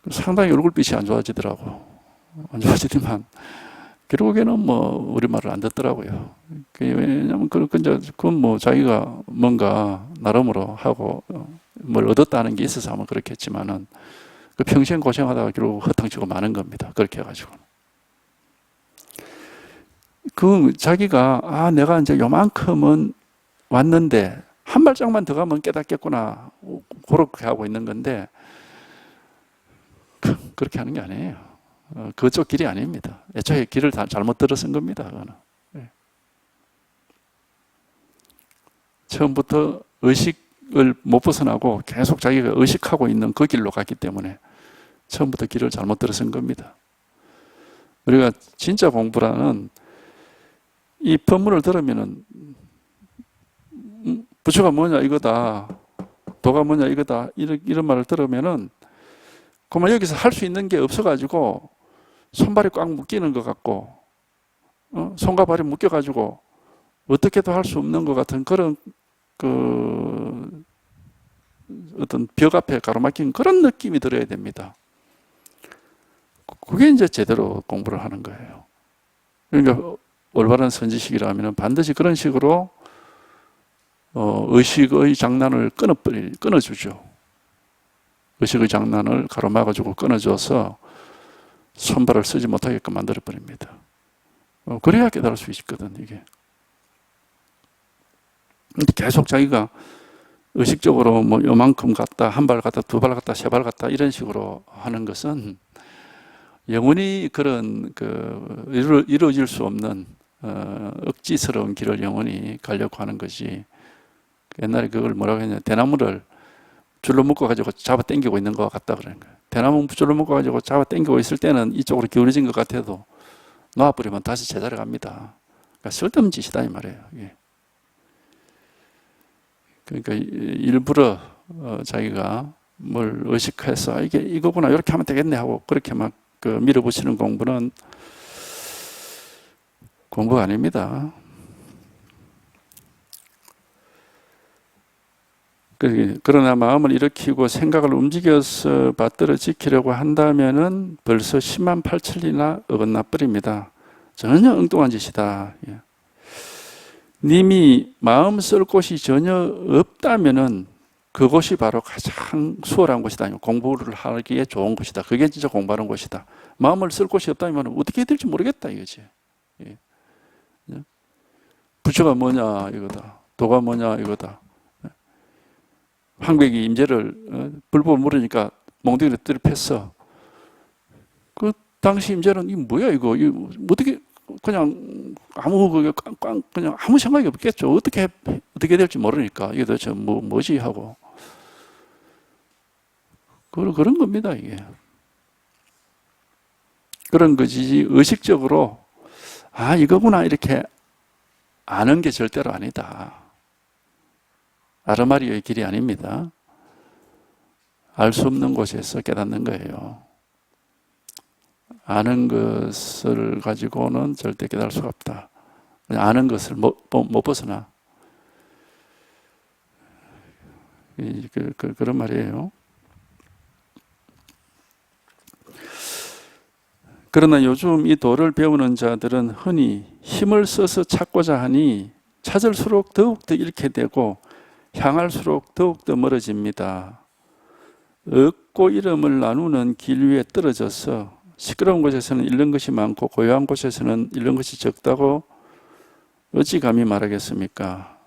상당히 얼굴빛이 안 좋아지더라고. 안 좋아지지만 결국에는 우리말을 안 듣더라고요. 왜냐면 그건 자기가 뭔가 나름으로 하고 뭘 얻었다는 게 있어서 하면 그렇겠지만은, 그 평생 고생하다가 결국 허탕치고 마는 겁니다. 그렇게 해가지고. 자기가 내가 이제 요만큼은 왔는데 한 발짝만 더 가면 깨닫겠구나. 그렇게 하고 있는 건데, 그렇게 하는 게 아니에요. 그쪽 길이 아닙니다. 애초에 길을 잘못 들어선 겁니다. 그거는. 처음부터 의식을 못 벗어나고 계속 자기가 의식하고 있는 그 길로 갔기 때문에 처음부터 길을 잘못 들어선 겁니다. 우리가 진짜 공부라는 이 법문을 들으면은 부처가 뭐냐 이거다, 도가 뭐냐 이거다, 이런 말을 들으면은 그만 여기서 할 수 있는 게 없어가지고 손발이 꽉 묶이는 것 같고, 손과 발이 묶여가지고 어떻게도 할 수 없는 것 같은 그런 어떤 벽 앞에 가로막힌 그런 느낌이 들어야 됩니다. 그게 이제 제대로 공부를 하는 거예요. 그러니까 올바른 선지식이라면 반드시 그런 식으로 의식의 장난을 끊어주죠. 의식의 장난을 가로막아주고 끊어줘서 손발을 쓰지 못하게끔 만들어버립니다. 그래야 깨달을 수 있거든, 이게. 계속 자기가 의식적으로 뭐 요만큼 갔다, 한 발 갔다, 두 발 갔다, 세 발 갔다 이런 식으로 하는 것은 영원히 그런 이루어질 수 없는 억지스러운 길을 영원히 가려고 하는 것이, 옛날에 그걸 뭐라고 했냐, 대나무를 줄로 묶어가지고 잡아 당기고 있는 것 같다 그러는 거예요. 대나무 줄로 묶어가지고 잡아 당기고 있을 때는 이쪽으로 기울어진 것 같아도 놔버리면 다시 제자리 갑니다. 그러니까 쓸데없는 짓이다 이 말이에요. 이게. 그러니까 일부러 자기가 뭘 의식해서 이게 이거구나 이렇게 하면 되겠네 하고 그렇게 막 밀어붙이는 공부는 공부가 아닙니다. 그러나 마음을 일으키고 생각을 움직여서 받들어 지키려고 한다면은 벌써 10만 8천리나 어긋나 버립니다. 전혀 엉뚱한 짓이다. 님이 마음 쓸 곳이 전혀 없다면은 그곳이 바로 가장 수월한 곳이다. 공부를 하기에 좋은 곳이다. 그게 진짜 공부하는 곳이다. 마음을 쓸 곳이 없다면 어떻게 해야 될지 모르겠다 이거지. 부처가 뭐냐 이거다. 도가 뭐냐 이거다. 황백이 임재를 불법을 물으니까 몽둥이를 때려팼어. 그 당시 임재는 이거 뭐야 이거 어떻게 그냥 그냥 아무 생각이 없겠죠. 어떻게 될지 모르니까 이게 도대체 뭐지 하고 그런 겁니다 이게. 그런 거지 의식적으로 이거구나 이렇게 아는 게 절대로 아니다. 아르마리오의 길이 아닙니다. 알 수 없는 곳에서 깨닫는 거예요. 아는 것을 가지고는 절대 깨달을 수가 없다. 아는 것을 못 벗어나. 그런 말이에요. 그러나 요즘 이 도를 배우는 자들은 흔히 힘을 써서 찾고자 하니 찾을수록 더욱더 잃게 되고 향할수록 더욱더 멀어집니다. 얻고 잃음을 나누는 길 위에 떨어져서 시끄러운 곳에서는 잃는 것이 많고 고요한 곳에서는 잃는 것이 적다고 어찌 감히 말하겠습니까?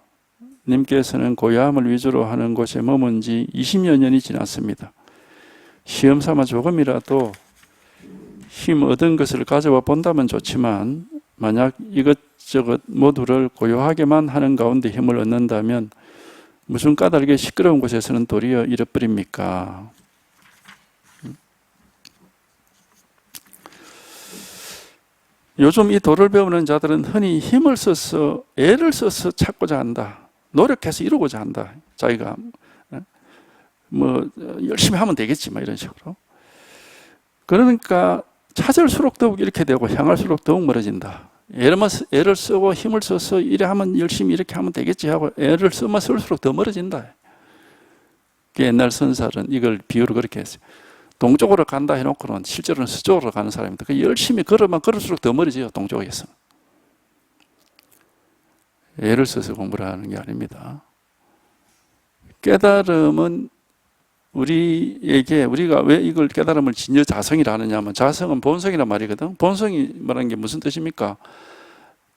님께서는 고요함을 위주로 하는 곳에 머문 지 20여 년이 지났습니다. 시험 삼아 조금이라도 힘 얻은 것을 가져와 본다면 좋지만 만약 이것저것 모두를 고요하게만 하는 가운데 힘을 얻는다면 무슨 까닭에 시끄러운 곳에서는 도리어 잃어버립니까? 요즘 이 도를 배우는 자들은 흔히 힘을 써서 애를 써서 찾고자 한다. 노력해서 이루고자 한다. 자기가 뭐 열심히 하면 되겠지 이런 식으로. 그러니까 찾을수록 더욱 이렇게 되고 향할수록 더욱 멀어진다. 애를 쓰고 힘을 써서 이래 하면 열심히 이렇게 하면 되겠지 하고 애를 쓰면 쓸수록 더 멀어진다. 옛날 선사는 이걸 비유를 그렇게 했어요. 동쪽으로 간다 해놓고는 실제로는 서쪽으로 가는 사람입니다. 열심히 걸으면 걸을수록 더 멀어져요. 동쪽에서. 애를 써서 공부를 하는 게 아닙니다. 깨달음은 우리가 왜 이걸 깨달음을 진여자성이라 하느냐 하면 자성은 본성이란 말이거든. 본성이 말하는 게 무슨 뜻입니까?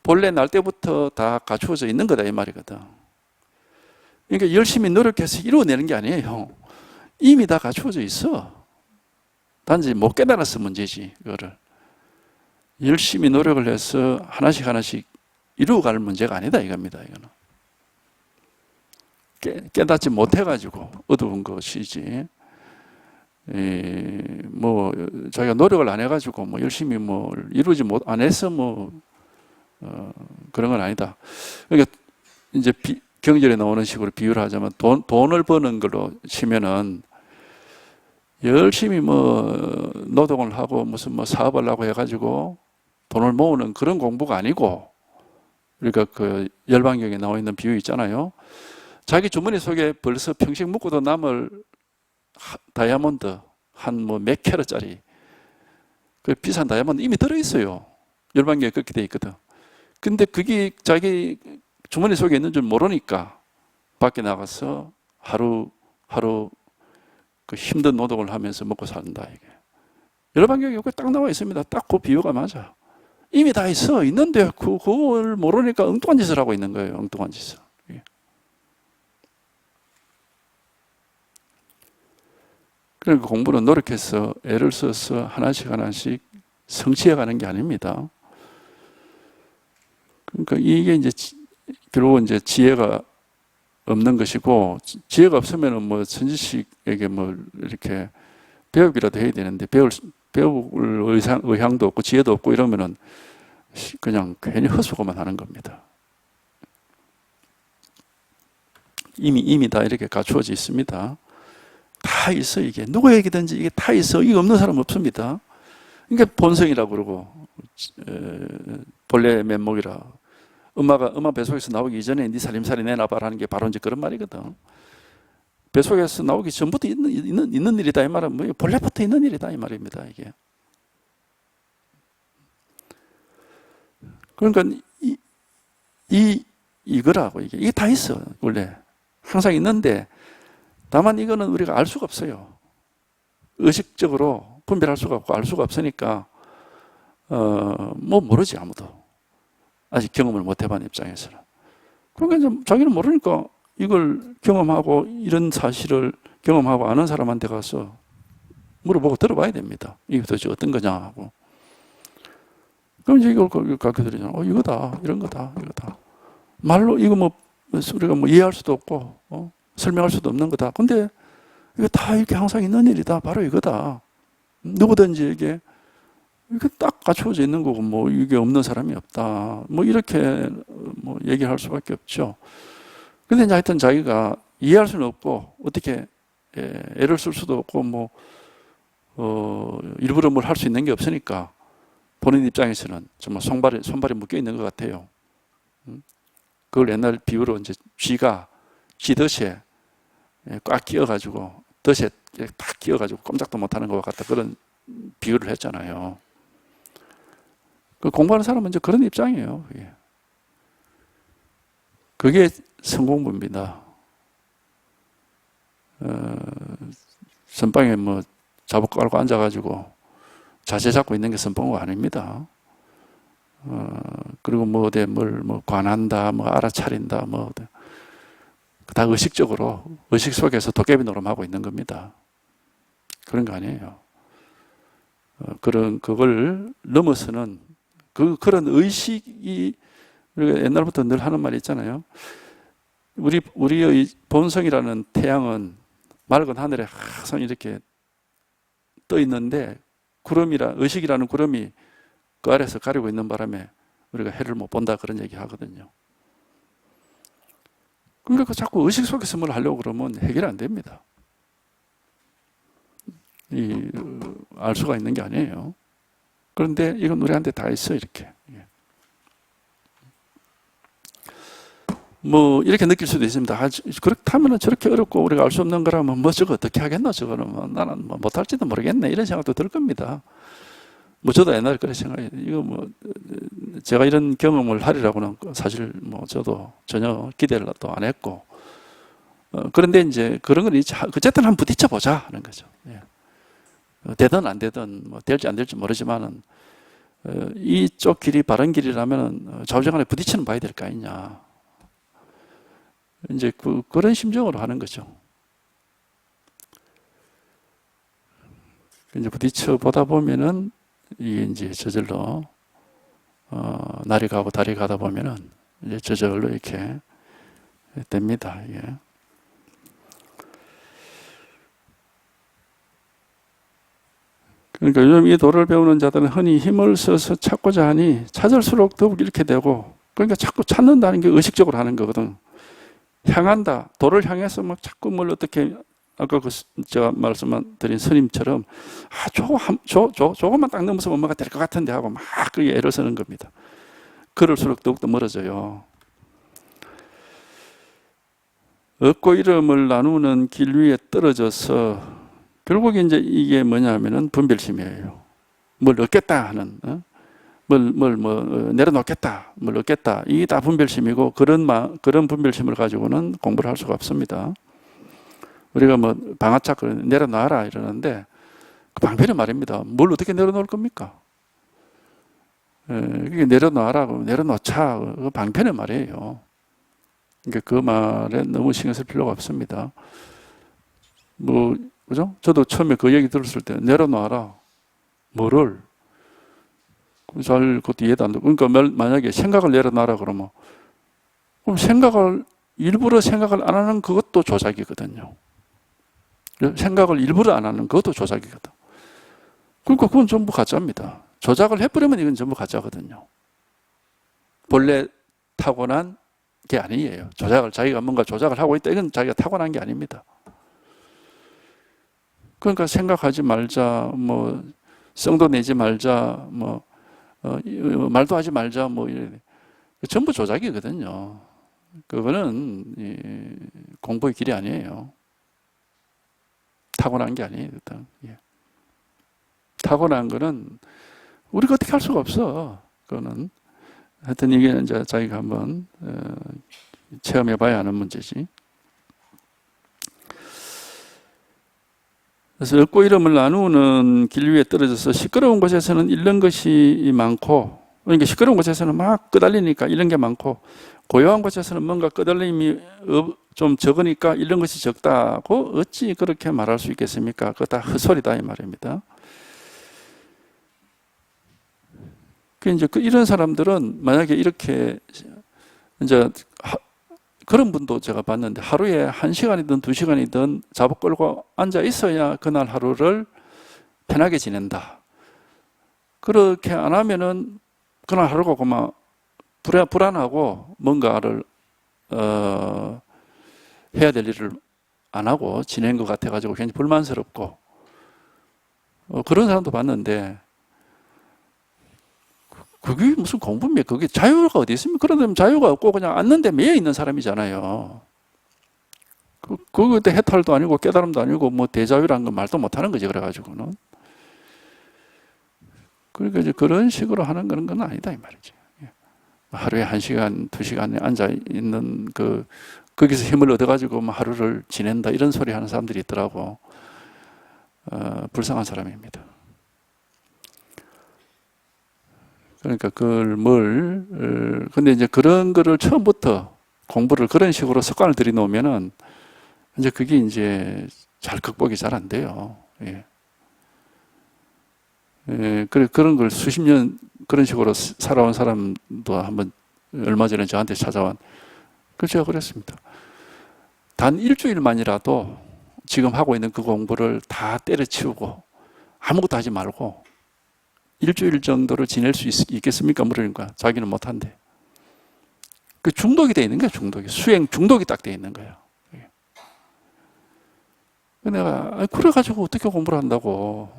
본래 날 때부터 다 갖추어져 있는 거다 이 말이거든. 그러니까 열심히 노력해서 이루어내는 게 아니에요. 이미 다 갖추어져 있어. 단지 못 깨달았어 문제지. 그거를 열심히 노력을 해서 하나씩 하나씩 이루어갈 문제가 아니다 이겁니다. 이거는 깨닫지 못해가지고 어두운 것이지. 뭐 자기가 노력을 안 해가지고 뭐 열심히 뭐 이루지 못 안 해서 뭐 그런 건 아니다. 그러니까 이제 경전에 나오는 식으로 비유를 하자면 돈을 버는 걸로 치면은 열심히 뭐 노동을 하고 무슨 뭐 사업을 하고 해가지고 돈을 모으는 그런 공부가 아니고, 그러니까 그 열방경에 나와 있는 비유 있잖아요. 자기 주머니 속에 벌써 평생 묵고도 남을 다이아몬드 한 뭐 몇 캐럿짜리 그 비싼 다이아몬드 이미 들어있어요. 열방경에 그렇게 돼 있거든. 근데 그게 자기 주머니 속에 있는 줄 모르니까 밖에 나가서 하루 그 힘든 노동을 하면서 먹고 산다 이게. 열방경에 여기 딱 나와 있습니다. 딱 그 비유가 맞아. 이미 다 있어. 있는데 그걸 모르니까 엉뚱한 짓을 하고 있는 거예요. 엉뚱한 짓을. 그러니까 공부는 노력해서 애를 써서 하나씩 하나씩 성취해 가는 게 아닙니다. 그러니까 이게 이제 결국은 이제 지혜가 없는 것이고, 지혜가 없으면은 뭐 천지식에게 뭐 이렇게 배우기라도 해야 되는데 배울 의향도 없고 지혜도 없고 이러면은 그냥 괜히 헛수고만 하는 겁니다. 이미 다 이렇게 갖추어져 있습니다. 다 있어. 이게 누구에게든지 이게 다 있어. 이게 없는 사람 없습니다. 그러니까 본성이라고 그러고 본래 면목이라. 엄마 뱃속에서 나오기 이전에 네 살림살이 내놔봐라는 게 바로 이제 그런 말이거든. 뱃속에서 나오기 전부터 있는 일이다 이 말은 뭐 본래부터 있는 일이다 이 말입니다. 이게. 그러니까 이거라고 이게 다 있어. 원래 항상 있는데 다만 이거는 우리가 알 수가 없어요. 의식적으로 분별할 수가 없고 알 수가 없으니까 뭐 모르지 아무도. 아직 경험을 못 해본 입장에서는. 그러니까 이제 자기는 모르니까 이걸 경험하고 이런 사실을 경험하고 아는 사람한테 가서 물어보고 들어봐야 됩니다. 이게 도대체 어떤 거냐 하고. 그럼 이제 이걸 가르쳐 드리잖아. 이거다. 이런 거다. 이거다. 말로 이거 뭐 우리가 뭐 이해할 수도 없고 설명할 수도 없는 거다. 근데 이거 다 이렇게 항상 있는 일이다. 바로 이거다. 누구든지 이게 딱 갖추어져 있는 거고 뭐 이게 없는 사람이 없다. 뭐 이렇게 뭐 얘기할 수밖에 없죠. 근데 이제 하여튼 자기가 이해할 수는 없고 어떻게 애를 쓸 수도 없고 뭐 일부러 뭘 할 수 있는 게 없으니까 본인 입장에서는 정말 손발이 묶여 있는 것 같아요. 그걸 옛날 비유로 이제 쥐가 쥐덫에 꽉 끼어가지고 덫에 딱 끼어가지고 꼼짝도 못하는 것과 같다 그런 비유를 했잖아요. 그 공부하는 사람은 이제 그런 입장이에요. 그게 성공부입니다. 선방에 뭐 자복 깔고 앉아가지고 자세 잡고 있는 게 선봉가 아닙니다. 그리고 뭐 어디 뭘 뭐 관한다, 뭐 알아차린다, 뭐 다 의식적으로 의식 속에서 도깨비 노름하고 있는 겁니다. 그런 거 아니에요. 그걸 넘어서는 그런 의식이 우리가 옛날부터 늘 하는 말이 있잖아요. 우리의 본성이라는 태양은 맑은 하늘에 항상 이렇게 떠 있는데 의식이라는 구름이 그 아래서 가리고 있는 바람에 우리가 해를 못 본다 그런 얘기 하거든요. 그러니까 자꾸 의식 속에서 뭘 하려고 그러면 해결이 안 됩니다. 알 수가 있는 게 아니에요. 그런데 이건 우리한테 다 있어 이렇게. 뭐 이렇게 느낄 수도 있습니다. 그렇다면 저렇게 어렵고 우리가 알 수 없는 거라면 뭐 저거 어떻게 하겠나 저거는 뭐 나는 뭐 못할지도 모르겠네 이런 생각도 들 겁니다. 뭐 저도 옛날에 그런 생각이 이거 뭐 제가 이런 경험을 하리라고는 사실 뭐 저도 전혀 기대를 또 안 했고 그런데 이제 그런 건 어쨌든 한번 부딪혀 보자 하는 거죠. 되든 안 되든 뭐 될지 안 될지 모르지만은 이쪽 길이 바른 길이라면 좌우지간에 부딪히는 봐야 될 거 아니냐. 이제 그런 심정으로 하는 거죠. 이제 부딪혀 보다 보면은 이게 이제 저절로 날이 가고 달이 가다 보면은 이제 저절로 이렇게 됩니다. 예. 그러니까 요즘 이 도를 배우는 자들은 흔히 힘을 써서 찾고자 하니 찾을수록 더욱 이렇게 되고, 그러니까 자꾸 찾는다는 게 의식적으로 하는 거거든. 향한다. 도를 향해서 막 자꾸 뭘 어떻게, 아까 제가 말씀드린 스님처럼 조금만 딱 넘어서 엄마가 될 것 같은데 하고 막 그게 애를 쓰는 겁니다. 그럴수록 더욱더 멀어져요. 얻고 잃음을 나누는 길 위에 떨어져서 결국 이제 이게 뭐냐면은 분별심이에요. 뭘 얻겠다 하는, 내려놓겠다, 뭘 얻겠다. 이게 다 분별심이고, 그런 분별심을 가지고는 공부를 할 수가 없습니다. 우리가 뭐 방아착 내려놔라 이러는데, 그 방편의 말입니다. 뭘 어떻게 내려놓을 겁니까? 그게 내려놔라, 내려놓자. 그 방편의 말이에요. 그러니까 그 말에 너무 신경 쓸 필요가 없습니다. 그죠? 저도 처음에 그 얘기 들었을 때 내려놔라. 뭐를? 그것도 이해도 안 되고. 그러니까 만약에 생각을 내려놔라 그러면, 그럼 일부러 생각을 안 하는 그것도 조작이거든요. 생각을 일부러 안 하는 그것도 조작이거든. 그러니까 그건 전부 가짜입니다. 조작을 해버리면 이건 전부 가짜거든요. 본래 타고난 게 아니에요. 자기가 뭔가 조작을 하고 있다. 이건 자기가 타고난 게 아닙니다. 그러니까 생각하지 말자, 성도 내지 말자, 말도 하지 말자, 전부 조작이거든요. 그거는 공부의 길이 아니에요. 타고난 게 아니에요. 타고난 거는 우리가 어떻게 할 수가 없어. 그거는 하여튼 이게 이제 자기가 한번 체험해봐야 하는 문제지. 그래서 얻고 잃음을 나누는 길 위에 떨어져서 시끄러운 곳에서는 잃는 것이 많고, 그러니까 시끄러운 곳에서는 막 끄달리니까 잃는 게 많고, 고요한 곳에서는 뭔가 끄달림이 좀 적으니까 잃는 것이 적다고 어찌 그렇게 말할 수 있겠습니까? 그거 다 헛소리다 이 말입니다. 이제 이런 사람들은 만약에 이렇게 이제 그런 분도 제가 봤는데 하루에 1시간이든 2시간이든 잡아 끌고 앉아 있어야 그날 하루를 편하게 지낸다. 그렇게 안 하면은 그날 하루가 그만 불안하고 뭔가를 해야 될 일을 안 하고 지낸 것 같아가지고 굉장히 불만스럽고 그런 사람도 봤는데 그게 무슨 공부입니까? 그게 자유가 어디 있습니까? 그러면 자유가 없고 그냥 앉는데 매여 있는 사람이잖아요. 그때 해탈도 아니고 깨달음도 아니고 대자유라는 건 말도 못 하는 거지, 그래가지고는. 그러니까 이제 그런 식으로 하는 그런 건 아니다, 이 말이지. 하루에 1시간, 2시간에 앉아 있는 거기서 힘을 얻어가지고 하루를 지낸다, 이런 소리 하는 사람들이 있더라고. 불쌍한 사람입니다. 그러니까 근데 이제 그런 거를 처음부터 공부를 그런 식으로 습관을 들여놓으면은 이제 그게 이제 잘 극복이 잘 안 돼요. 예. 그런 걸 수십 년 그런 식으로 살아온 사람도 한번 얼마 전에 저한테 찾아온, 제가 그랬습니다. 단 일주일만이라도 지금 하고 있는 그 공부를 다 때려치우고 아무것도 하지 말고 일주일 정도를 지낼 수 있겠습니까? 물으니까 자기는 못한대. 그 중독이 돼 있는 거야, 중독이. 수행 중독이 딱 돼 있는 거야. 내가, 그래가지고 어떻게 공부를 한다고.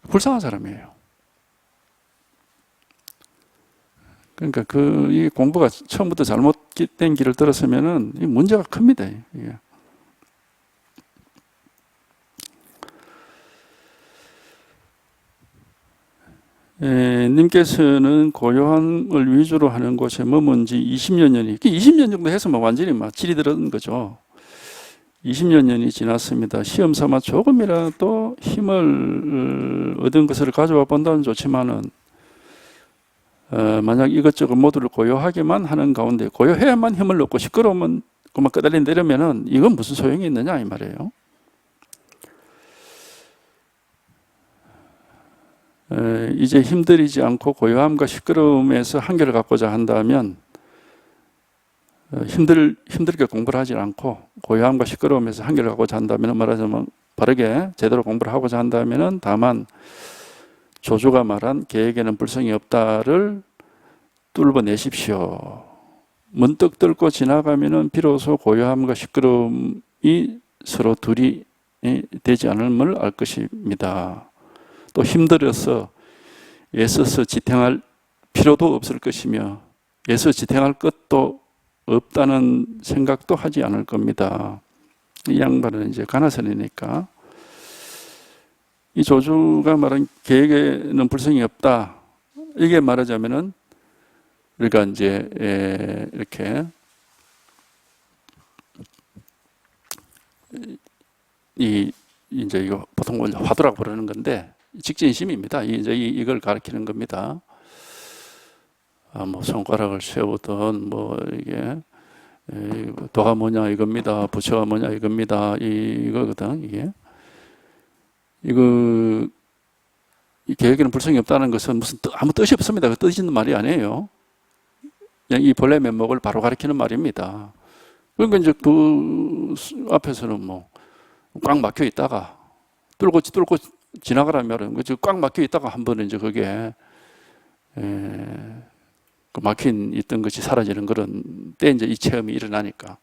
불쌍한 사람이에요. 그러니까 이 공부가 처음부터 잘못된 길을 들었으면은 이 문제가 큽니다. 이게. 님께서는 고요함을 위주로 하는 곳에 머문 지 20여 년이, 20년 정도 해서 완전히 질이 들은 거죠. 20여 년이 지났습니다. 시험 삼아 조금이라도 힘을 얻은 것을 가져와 본다는 좋지만은, 만약 이것저것 모두를 고요하게만 하는 가운데 고요해야만 힘을 얻고 시끄러우면 그만 끄달린 내려면은 이건 무슨 소용이 있느냐 이 말이에요. 이제 힘들이지 않고 고요함과 시끄러움에서 한계를 갖고자 한다면 힘들게 공부를 하지 않고 고요함과 시끄러움에서 한계를 갖고자 한다면 말하자면 바르게 제대로 공부를 하고자 한다면 다만 조조가 말한 계획에는 불성이 없다를 뚫어내십시오. 문득 뚫고 지나가면은 비로소 고요함과 시끄러움이 서로 둘이 되지 않음을 알 것입니다. 또 힘들어서 애써서 지탱할 필요도 없을 것이며 애써 지탱할 것도 없다는 생각도 하지 않을 겁니다. 이 양반은 이제 가나선이니까 이 조주가 말한 계획에는 불성이 없다. 이게 말하자면은 우리가 이제 이렇게 이제 이거 보통 화두라고 부르는 건데 직진심입니다. 이걸 가리키는 겁니다. 뭐 손가락을 세우든 뭐 이게 도가 뭐냐 이겁니다. 부처가 뭐냐 이겁니다. 이거거든 이게. 이 계획에는 불성이 없다는 것은 무슨 아무 뜻이 없습니다. 그 뜻 있는 말이 아니에요. 그냥 이 본래 면목을 바로 가리키는 말입니다. 그러니까 이제 그 앞에서는 뭐 꽉 막혀 있다가 뚫고 지나가라면 꽉 막혀 있다가 한 번은 이제 그게 그 막힌 있던 것이 사라지는 그런 때 이제 이 체험이 일어나니까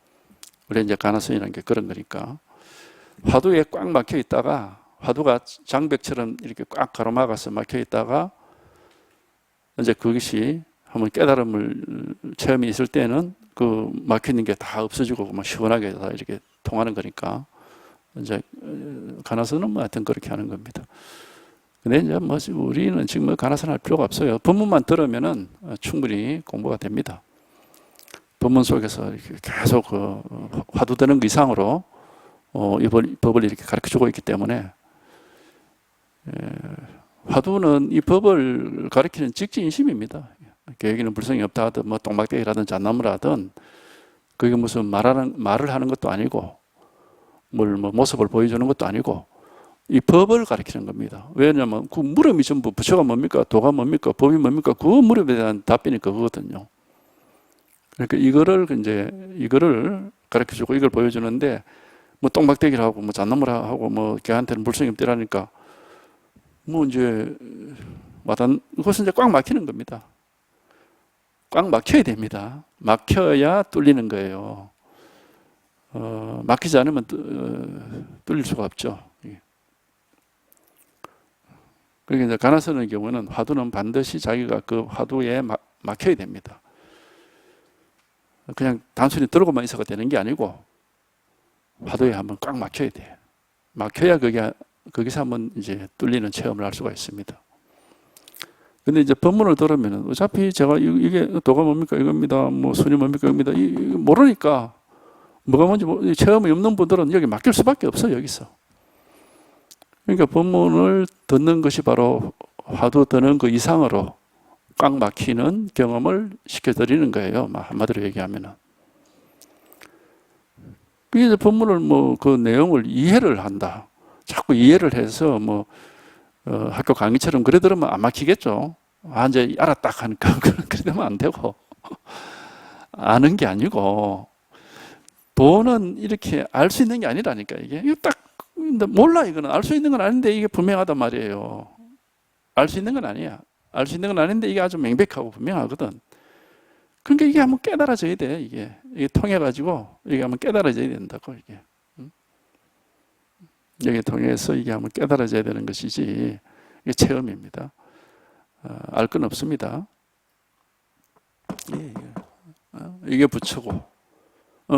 우리 이제 가나선이라는 게 그런 거니까 화두에 꽉 막혀 있다가 화두가 장벽처럼 이렇게 꽉 가로막아서 막혀 있다가 이제 그것이 한번 깨달음을 체험이 있을 때는 그 막혀 있는 게 다 없어지고 막 시원하게 다 이렇게 통하는 거니까 이제 가나선은 뭐 하여튼 그렇게 하는 겁니다. 근데 이제 뭐 우리는 지금 뭐 가나선 할 필요가 없어요. 법문만 들으면은 충분히 공부가 됩니다. 법문 속에서 이렇게 계속 그 화두되는 그 이상으로 이 법을 이렇게 가르쳐주고 있기 때문에 화두는 이 법을 가르치는 직진심입니다. 계획에는 불성이 없다 하든 뭐 똥막대기라든 잣나무라 하든 그게 무슨 말을 하는 것도 아니고 뭐 모습을 보여주는 것도 아니고 이 법을 가르치는 겁니다. 왜냐하면 그 물음이 전부 부처가 뭡니까? 도가 뭡니까? 법이 뭡니까? 그 물음에 대한 답변이 그거거든요. 그러니까 이거를 가르쳐주고 이걸 보여주는데 뭐 똥막대기를 하고 뭐 잣나무라 하고 뭐 걔한테는 불성이 없대라니까 뭐 이제 그것은 이제 꽉 막히는 겁니다. 꽉 막혀야 됩니다. 막혀야 뚫리는 거예요. 막히지 않으면 뚫릴 수가 없죠. 그러니까 이제 가나선의 경우는 화두는 반드시 자기가 그 화두에 막혀야 됩니다. 그냥 단순히 들고만 있어가 되는 게 아니고 화두에 한번 꽉 막혀야 돼. 막혀야 거기서 한번 이제 뚫리는 체험을 할 수가 있습니다. 근데 이제 법문을 들으면은 어차피 제가 이게 도가 뭡니까 이겁니다. 뭐 순이 뭡니까 이겁니다. 모르니까 뭐가 뭔지 체험이 없는 분들은 여기 맡길 수밖에 없어요. 여기서. 그러니까 법문을 듣는 것이 바로 화두 듣는 그 이상으로 꽉 막히는 경험을 시켜드리는 거예요. 한마디로 얘기하면은. 그래서 법문을 뭐 그 내용을 이해를 한다. 자꾸 이해를 해서 뭐 학교 강의처럼 그래 들으면 안 막히겠죠. 이제 알았다 하니까 그래 되면 안 되고 아는 게 아니고 도는 이렇게 알 수 있는 게 아니라니까 이게 딱 몰라 이거는 알 수 있는 건 아닌데 이게 분명하단 말이에요. 알 수 있는 건 아니야. 알 수 있는 건 아닌데 이게 아주 명백하고 분명하거든. 그러니까 이게 한번 깨달아져야 돼. 이게 통해가지고 이게 한번 깨달아져야 된다고 이게. 여기 통해서 이게 한번 깨달아져야 되는 것이지 이게 체험입니다. 알 건 없습니다. 이게 부처고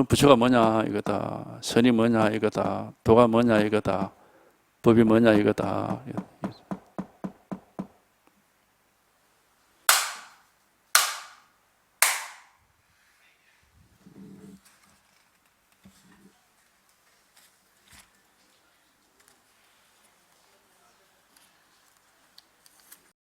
부처가 뭐냐 이거다. 선이 뭐냐 이거다. 도가 뭐냐 이거다. 법이 뭐냐 이거다.